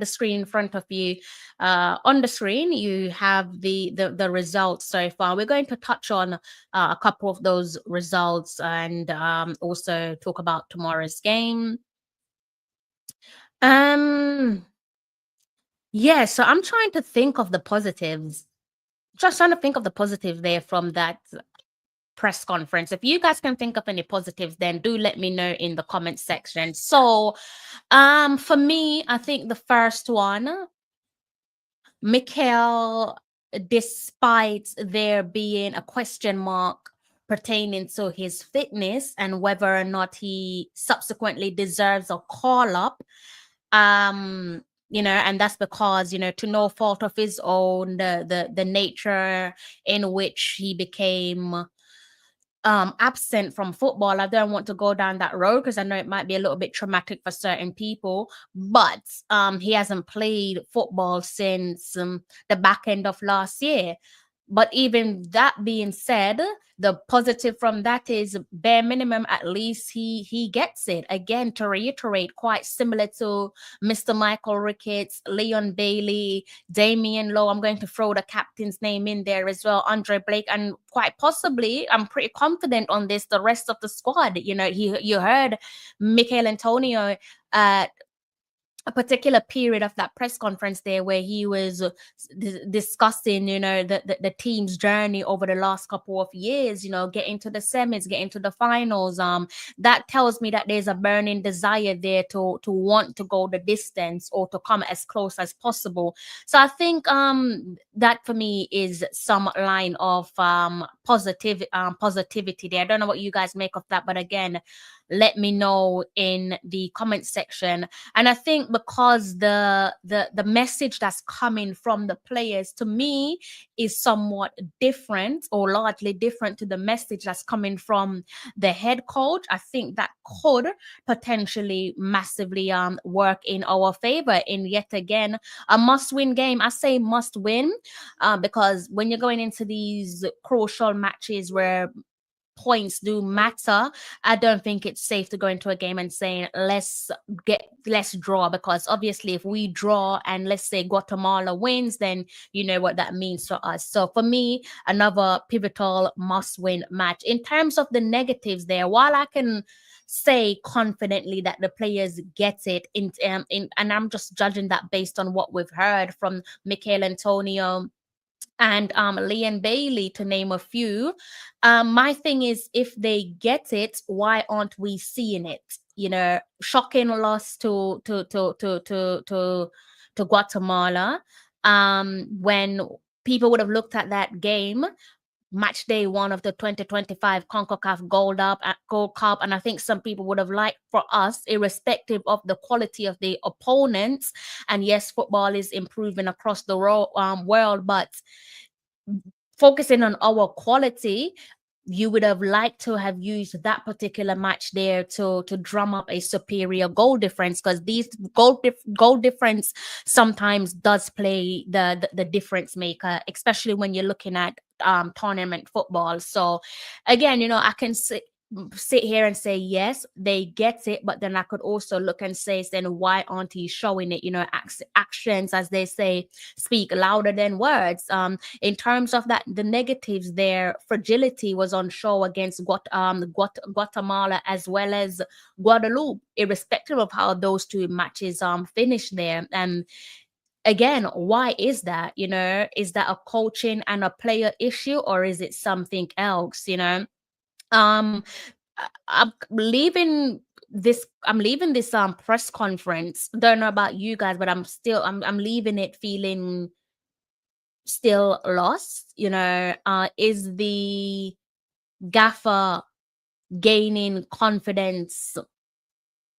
screen in front of you, on the screen, you have the results so far. We're going to touch on a couple of those results and also talk about tomorrow's game. Yeah, so I'm trying to think of the positives. Just trying to think of the positives there from that press conference. If you guys can think of any positives, then do let me know in the comment section. So for me, I think the first one, Michail, despite there being a question mark pertaining to his fitness and whether or not he subsequently deserves a call up, and that's because, to no fault of his own, the nature in which he became absent from football. I don't want to go down that road because I know it might be a little bit traumatic for certain people, but he hasn't played football since the back end of last year. But even that being said, the positive from that is bare minimum, at least he gets it. Again, to reiterate, quite similar to Mr. Michael Ricketts, Leon Bailey, Damian Lowe. I'm going to throw the captain's name in there as well, Andre Blake, and quite possibly, I'm pretty confident on this, the rest of the squad. You know, you heard Michail Antonio a particular period of that press conference there where he was discussing, you know, the team's journey over the last couple of years, you know, getting to the semis, getting to the finals. That tells me that there's a burning desire there to want to go the distance or to come as close as possible. So I think that for me is some line of positivity there. I don't know what you guys make of that, but again, let me know in the comment section. And I think because the message that's coming from the players to me is somewhat different, or largely different to the message that's coming from the head coach, I think that could potentially massively work in our favor in yet again a must-win game. I say must-win because when you're going into these crucial matches where points do matter, I don't think it's safe to go into a game and saying let's draw, because obviously if we draw and let's say Guatemala wins, then you know what that means for us. So for me, another pivotal must-win match. In terms of the negatives there, while I can say confidently that the players get it and I'm just judging that based on what we've heard from Michail Antonio and Leon Bailey, to name a few. My thing is, if they get it, why aren't we seeing it? You know, shocking loss to Guatemala. When people would have looked at that game, match day 1 of the 2025 CONCACAF Gold Cup, and I think some people would have liked for us, irrespective of the quality of the opponents. And yes, football is improving across the world, but focusing on our quality, you would have liked to have used that particular match there to drum up a superior goal difference, because these goal difference sometimes does play the difference maker, especially when you're looking at tournament football. So again, you know, I can sit here and say yes, they get it, but then I could also look and say, then why aren't you showing it? You know, actions, as they say, speak louder than words. In terms of that, the negatives there, fragility was on show against Guatemala as well as Guadeloupe, irrespective of how those two matches finished there. And again, why is that? You know, is that a coaching and a player issue, or is it something else? You know, I'm leaving this press conference, don't know about you guys, but I'm leaving it feeling still lost. You know, is the gaffer gaining confidence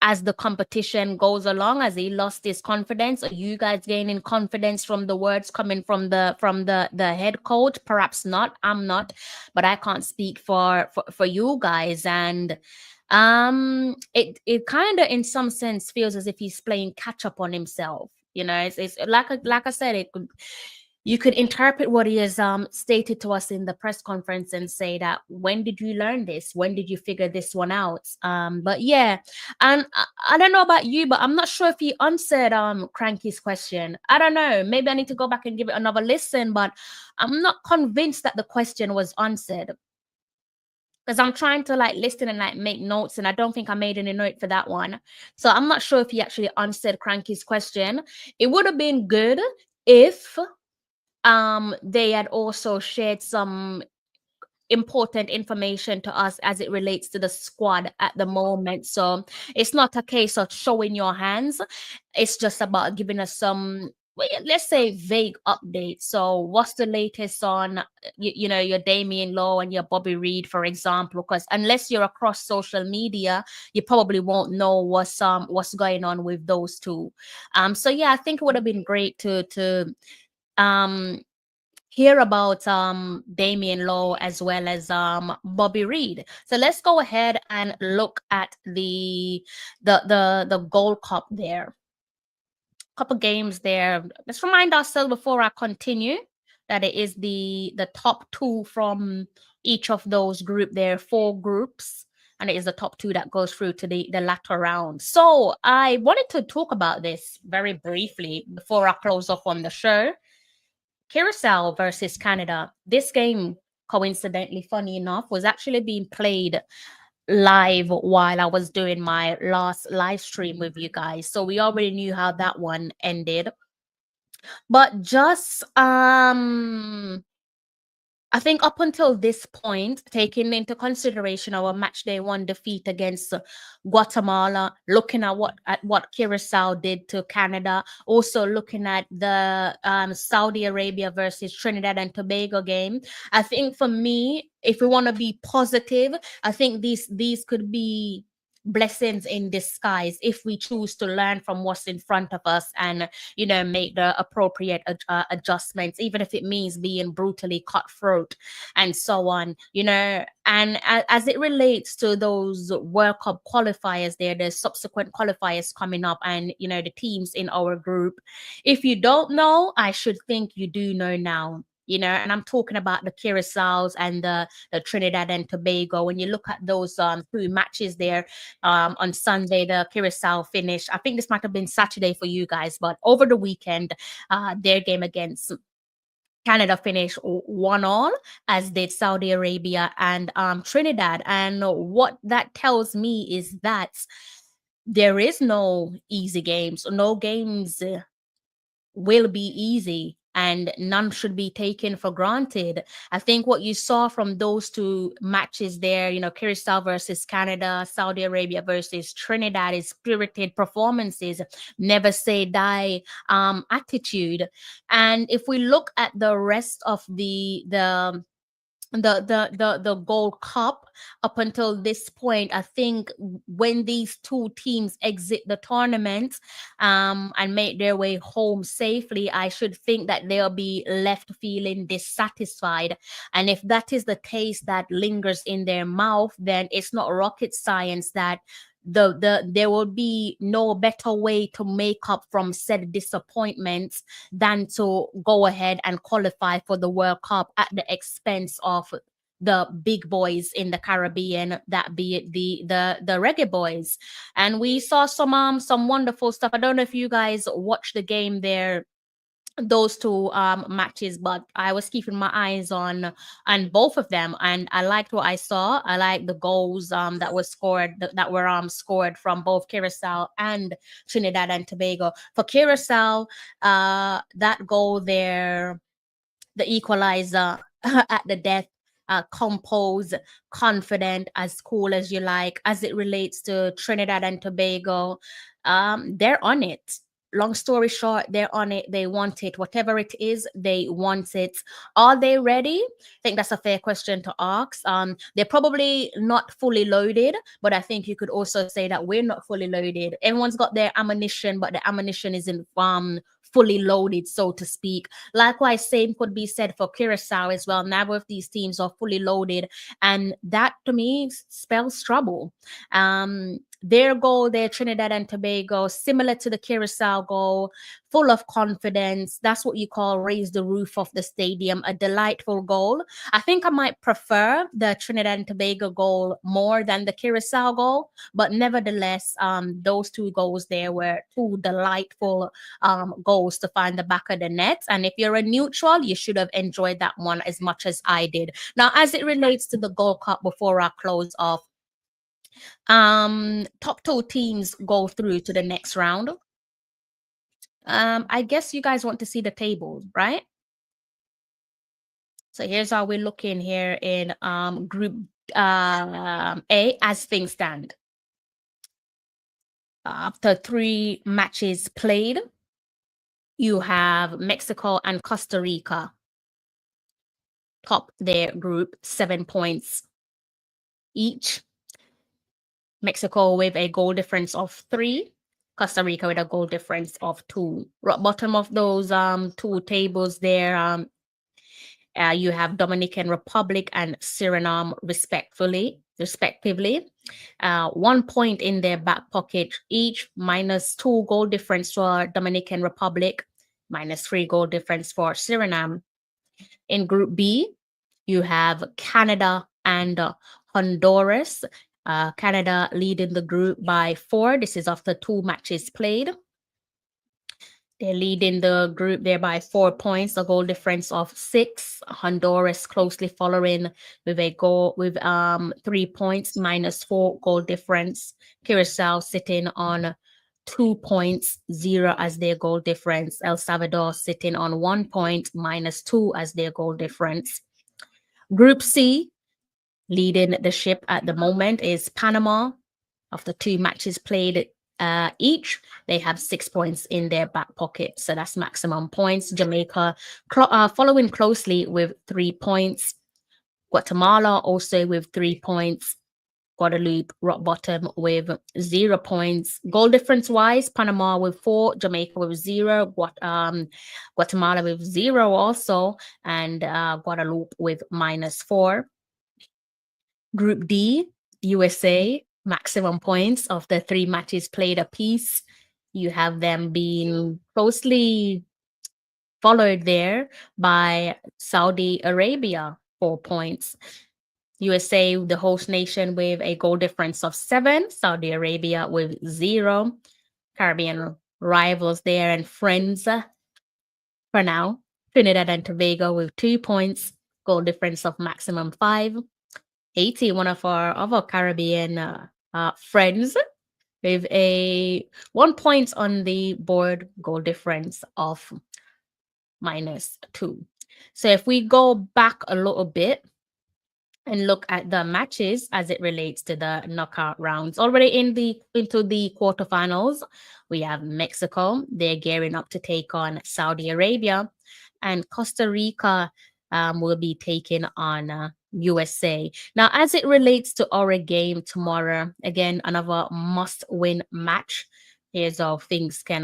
as the competition goes along? As he lost his confidence? Are you guys gaining confidence from the words coming from the head coach? Perhaps not. I'm not, but I can't speak for you guys. And it kind of in some sense feels as if he's playing catch up on himself. You know, it's like I said, you could interpret what he has stated to us in the press conference and say that, when did you learn this? When did you figure this one out? But yeah, and I don't know about you, but I'm not sure if he answered Cranky's question. I don't know. Maybe I need to go back and give it another listen, but I'm not convinced that the question was answered, because I'm trying to like listen and like make notes, and I don't think I made any note for that one. So I'm not sure if he actually answered Cranky's question. It would have been good if they had also shared some important information to us as it relates to the squad at the moment. So it's not a case of showing your hands. It's just about giving us some, let's say, vague updates. So what's the latest on, you know, your Damian Lowe and your Bobby Reed, for example? Because unless you're across social media, you probably won't know what's going on with those two. So yeah, I think it would have been great to hear about Damian Lowe as well as Bobby Reed. So let's go ahead and look at the Gold Cup there. Couple games there. Let's remind ourselves before I continue. that it is the top two from each of those group. There are 4 groups, and it is the top 2 that goes through to the latter round. So I wanted to talk about this very briefly before I close off on the show. Curacao versus Canada. This game, coincidentally, funny enough, was actually being played live while I was doing my last live stream with you guys. So we already knew how that one ended. But just I think up until this point, taking into consideration our match day 1 defeat against Guatemala, looking at what Curacao did to Canada, also looking at the Saudi Arabia versus Trinidad and Tobago game, I think for me, if we want to be positive, I think these could be blessings in disguise if we choose to learn from what's in front of us and make the appropriate adjustments, even if it means being brutally cutthroat and so on. And as it relates to those World Cup qualifiers, there's subsequent qualifiers coming up, and the teams in our group, if you don't know, I should think you do know now. And I'm talking about the Curaçaos and the Trinidad and Tobago. When you look at those 2 matches there, on Sunday, the Curacao finished. I think this might have been Saturday for you guys, but over the weekend, their game against Canada finished 1-1, as did Saudi Arabia and Trinidad. And what that tells me is that there is no easy games. No games will be easy, and none should be taken for granted. I think what you saw from those 2 matches there, Curacao versus Canada, Saudi Arabia versus Trinidad, is spirited performances, never say die attitude. And if we look at the rest of the Gold Cup up until this point, I think when these 2 teams exit the tournament and make their way home safely, I should think that they'll be left feeling dissatisfied. And if that is the taste that lingers in their mouth, then it's not rocket science that there will be no better way to make up from said disappointments than to go ahead and qualify for the World Cup at the expense of the big boys in the Caribbean, that be it the Reggae Boys. And we saw some wonderful stuff. I don't know if you guys watched the game there, those 2 matches, but I was keeping my eyes on both of them, and I liked what I saw. I liked the goals that were scored from both Curacao and Trinidad and Tobago. For Curacao, that goal there, the equalizer at the death, composed, confident, as cool as you like. As it relates to Trinidad and Tobago, they're on it. Long story short, they're on it. They want it. Whatever it is, they want it. Are they ready? I think that's a fair question to ask. They're probably not fully loaded, but I think you could also say that we're not fully loaded. Everyone's got their ammunition, but the ammunition isn't fully loaded, so to speak. Likewise, same could be said for Curacao as well. Neither of these teams are fully loaded, and that to me spells trouble. Their goal there, Trinidad and Tobago, similar to the Curacao goal, full of confidence. That's what you call raise the roof of the stadium, a delightful goal. I think I might prefer the Trinidad and Tobago goal more than the Curacao goal, but nevertheless, those 2 goals there were 2 delightful goals to find the back of the net. And if you're a neutral, you should have enjoyed that one as much as I did. Now, as it relates to the Gold Cup, before I close off, top 2 teams go through to the next round. I guess you guys want to see the tables, right? So here's how we're looking here in Group A as things stand. After 3 matches played, you have Mexico and Costa Rica top their group, 7 points each. Mexico with a goal difference of 3, Costa Rica with a goal difference of 2. Bottom of those 2 tables there, you have Dominican Republic and Suriname respectively. 1 point in their back pocket each, -2 goal difference for Dominican Republic, -3 goal difference for Suriname. In Group B, you have Canada and Honduras. Canada leading the group by 4. This is after 2 matches played. They're leading the group there by 4 points, a goal difference of 6. Honduras closely following with a goal with 3 points, -4 goal difference. Curacao sitting on 2 points, 0 as their goal difference. El Salvador sitting on 1 point, -2 as their goal difference. Group C, leading the ship at the moment, is Panama. After 2 matches played each, they have 6 points in their back pocket, so that's maximum points. Jamaica following closely with 3 points. Guatemala also with 3 points. Guadeloupe rock bottom with 0 points. Goal difference wise, Panama with 4, Jamaica with 0, Guatemala with 0 also, and Guadeloupe with -4. Group D, USA, maximum points of the 3 matches played apiece. You have them being closely followed there by Saudi Arabia, 4 points. USA, the host nation, with a goal difference of 7. Saudi Arabia with 0. Caribbean rivals there and friends for now. Trinidad and Tobago with 2 points, goal difference of maximum 5. Haiti, one of our other Caribbean friends, with a 1 point on the board, goal difference of -2. So if we go back a little bit and look at the matches as it relates to the knockout rounds, already into the quarterfinals, we have Mexico. They're gearing up to take on Saudi Arabia, and Costa Rica will be taking on USA. Now, as it relates to our game tomorrow, again, another must-win match. Here's how things can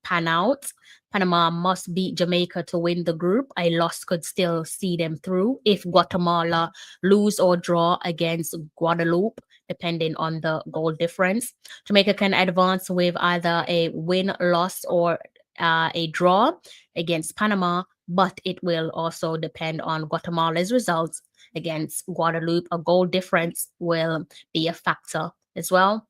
pan out. Panama must beat Jamaica to win the group. A loss could still see them through if Guatemala lose or draw against Guadeloupe, depending on the goal difference. Jamaica can advance with either a win, loss, or a draw against Panama, but it will also depend on Guatemala's results against Guadeloupe. A goal difference will be a factor as well.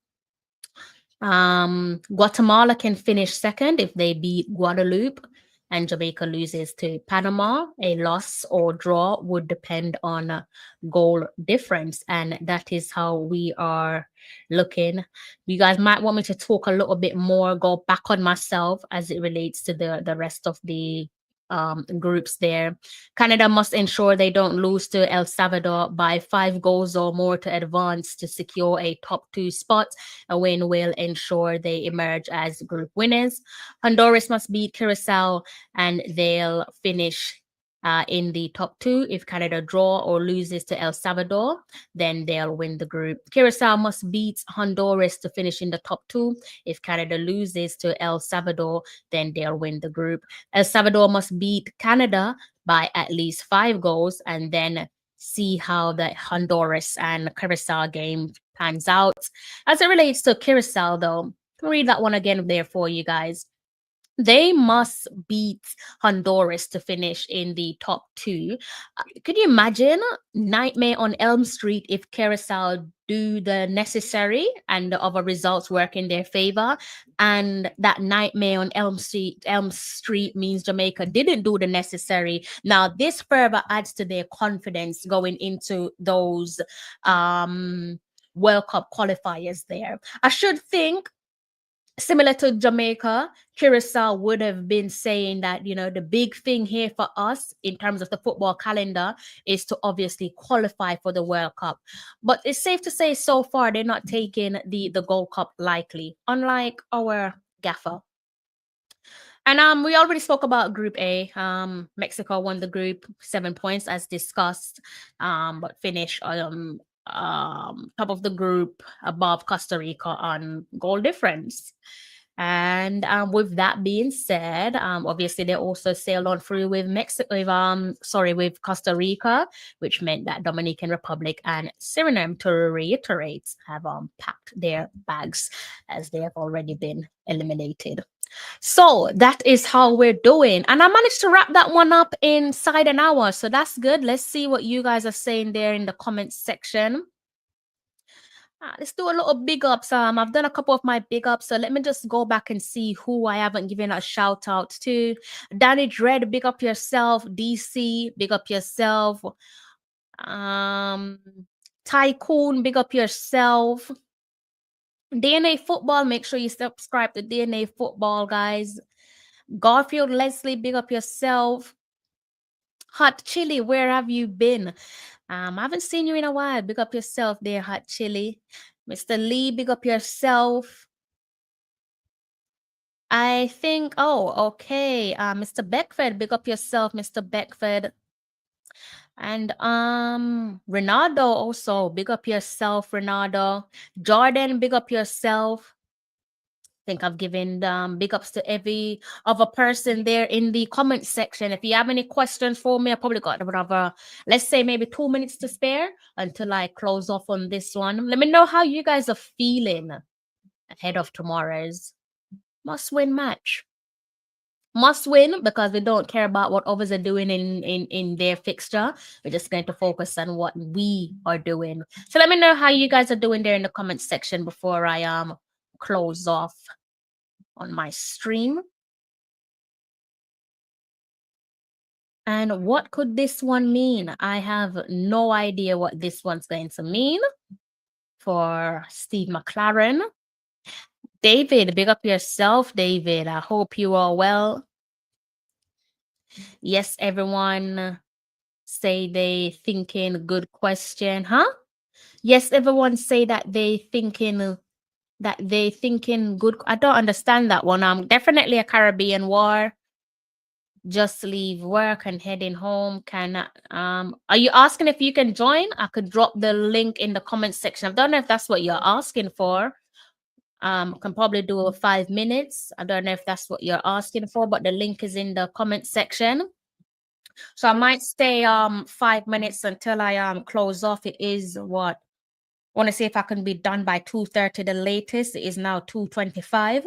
Guatemala can finish second if they beat Guadeloupe and Jamaica loses to Panama. A loss or draw would depend on goal difference, and that is how we are looking. You guys might want me to talk a little bit more, go back on myself as it relates to the rest of the groups there. Canada must ensure they don't lose to El Salvador by 5 goals or more to advance to secure a top 2 spot. A win will ensure they emerge as group winners. Honduras must beat Curacao and they'll finish in the top 2. If Canada draw or loses to El Salvador, then they'll win the group. Curacao must beat Honduras to finish in the top 2. If Canada loses to El Salvador, then they'll win the group. El Salvador must beat Canada by at least 5 goals and then see how the Honduras and Curacao game pans out. As it relates to Curacao, though, I'll read that one again there for you guys. They must beat Honduras to finish in the top 2. Could you imagine nightmare on Elm Street if Curacao do the necessary and the other results work in their favor? And that nightmare on Elm Street means Jamaica didn't do the necessary. Now, this further adds to their confidence going into those World Cup qualifiers there. I should think, similar to Jamaica, Curacao would have been saying that, you know, the big thing here for us in terms of the football calendar is to obviously qualify for the World Cup. But it's safe to say so far they're not taking the Gold Cup lightly, unlike our gaffer. And we already spoke about Group A. Mexico won the group, 7 points as discussed, but finished top of the group above Costa Rica on goal difference. And with that being said, obviously they also sailed on through with with Costa Rica, which meant that Dominican Republic and Suriname, to reiterate, have packed their bags as they have already been eliminated. So that is how we're doing. And I managed to wrap that one up inside an hour. So that's good. Let's see what you guys are saying there in the comments section. Let's do a little big ups. I've done a couple of my big ups. So let me just go back and see who I haven't given a shout out to. Danny Dread, big up yourself. DC, big up yourself. Tycoon, big up yourself. DNA Football, make sure you subscribe to DNA Football, guys. Garfield Leslie, big up yourself. Hot Chili, where have you been? I haven't seen you in a while. Big up yourself there, Hot Chili. Mr. Lee, big up yourself. I think, oh, okay. Mr. Beckford, big up yourself, Mr. Beckford. And Ronaldo also, big up yourself, Ronaldo. Jordan, big up yourself. I think I've given big ups to every other person there in the comment section. If you have any questions for me, I probably got another, let's say maybe 2 minutes to spare until I close off on this one. Let me know how you guys are feeling ahead of tomorrow's must-win match. Must win because we don't care about what others are doing in their fixture. We're just going to focus on what we are doing. So let me know how you guys are doing there in the comment section before I close off on my stream. And what could this one mean? I have no idea what this one's going to mean for Steve McClaren. David, big up yourself, David. I hope you are well. Yes, everyone say they thinking good question, huh? Yes, everyone say that they thinking good. I don't understand that one. Definitely a Caribbean war. Just leave work and heading home. Are you asking if you can join? I could drop the link in the comment section. I don't know if that's what you're asking for. Can probably do 5 minutes. I don't know if that's what you're asking for, but the link is in the comment section. So I might stay 5 minutes until I close off. It is what? I want to see if I can be done by 2:30 the latest. It is now 2:25.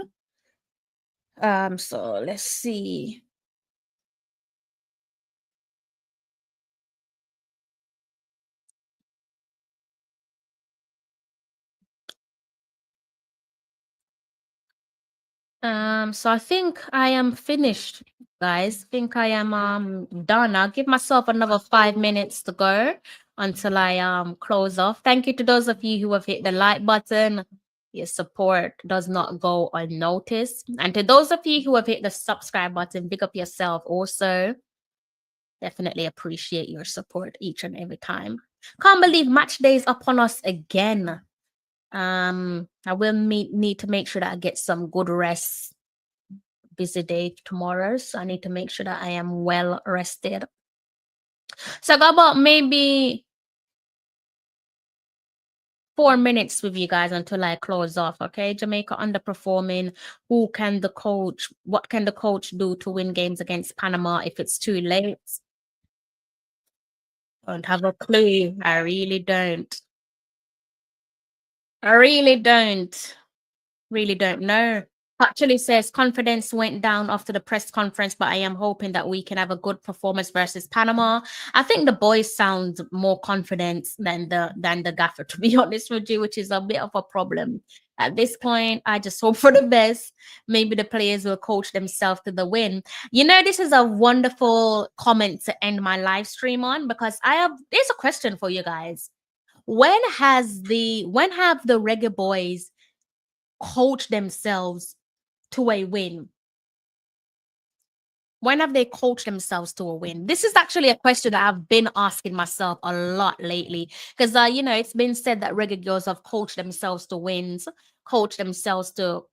So let's see. So I think I am finished, guys. I think I am done. I'll give myself another 5 minutes to go until I close off. Thank you to those of you who have hit the like button. Your support does not go unnoticed. And to those of you who have hit the subscribe button, big up yourself also. Definitely appreciate your support each and every time. Can't believe match day is upon us again. I will need to make sure that I get some good rest. Busy day tomorrow, so I need to make sure that I am well rested. So I got about maybe 4 minutes with you guys until I close off. Okay, Jamaica underperforming. What can the coach do to win games against Panama if it's too late? Don't have a clue. I really don't. Really don't know. Actually says confidence went down after the press conference, but I am hoping that we can have a good performance versus Panama. I think the boys sound more confident than the gaffer, to be honest with you, which is a bit of a problem. At this point, I just hope for the best. Maybe the players will coach themselves to the win. You know, this is a wonderful comment to end my live stream on, because there's a question for you guys. When have the Reggae Boys coached themselves to a win? When have they coached themselves to a win? This is actually a question that I've been asking myself a lot lately, because you know, it's been said that Reggae Girlz have coached themselves to wins, coached themselves to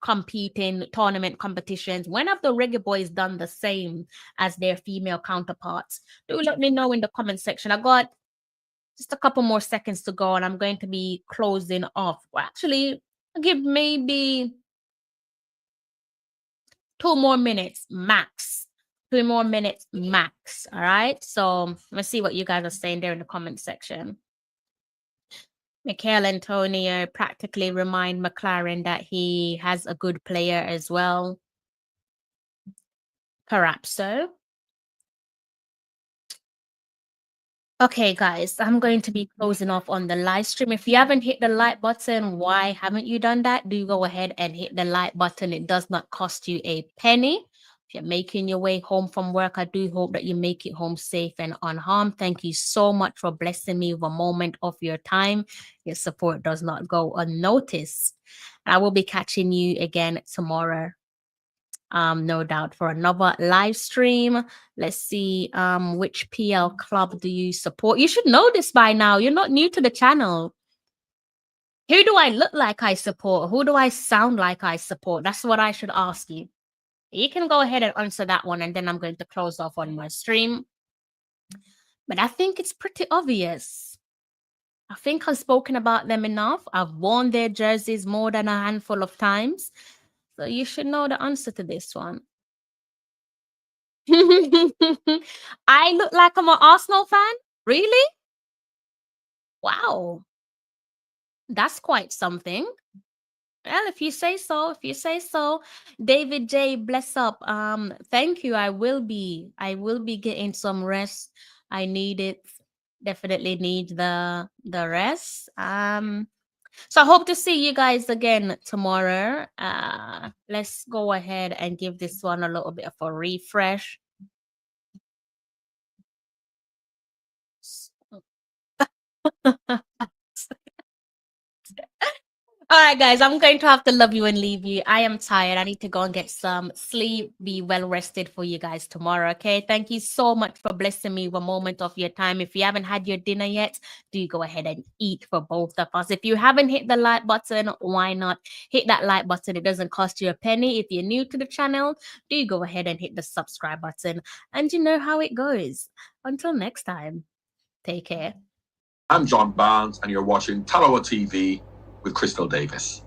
compete in tournament competitions. When have the Reggae Boys done the same as their female counterparts? Do let me know in the comment section. I got just a couple more seconds to go and I'm going to be closing off. Well, actually, I'll give maybe 2 more minutes max. 2 more minutes max. All right. So let's see what you guys are saying there in the comment section. Michail Antonio practically remind McClaren that he has a good player as well. Perhaps so. Okay, guys, I'm going to be closing off on the live stream. If you haven't hit the like button, why haven't you done that? Do go ahead and hit the like button. It does not cost you a penny. If you're making your way home from work, I do hope that you make it home safe and unharmed. Thank you so much for blessing me with a moment of your time. Your support does not go unnoticed. I will be catching you again tomorrow. No doubt, for another live stream. Let's see, which PL club do you support? You should know this by now. You're not new to the channel. Who do I look like I support? Who do I sound like I support? That's what I should ask you. You can go ahead and answer that one, and then I'm going to close off on my stream. But I think it's pretty obvious. I think I've spoken about them enough. I've worn their jerseys more than a handful of times. So you should know the answer to this one. I look like I'm an Arsenal fan? Really? Wow. That's quite something. Well, if you say so, David J, bless up. Thank you. I will be getting some rest. I need it. Definitely need the rest. So I hope to see you guys again tomorrow. Let's go ahead and give this one a little bit of a refresh. All right, guys, I'm going to have to love you and leave you. I am tired. I need to go and get some sleep, be well rested for you guys tomorrow, okay? Thank you so much for blessing me with a moment of your time. If you haven't had your dinner yet, do go ahead and eat for both of us. If you haven't hit the like button, why not hit that like button? It doesn't cost you a penny. If you're new to the channel, do go ahead and hit the subscribe button. And you know how it goes. Until next time, take care. I'm John Barnes, and you're watching Talawa TV with Crystal Davis.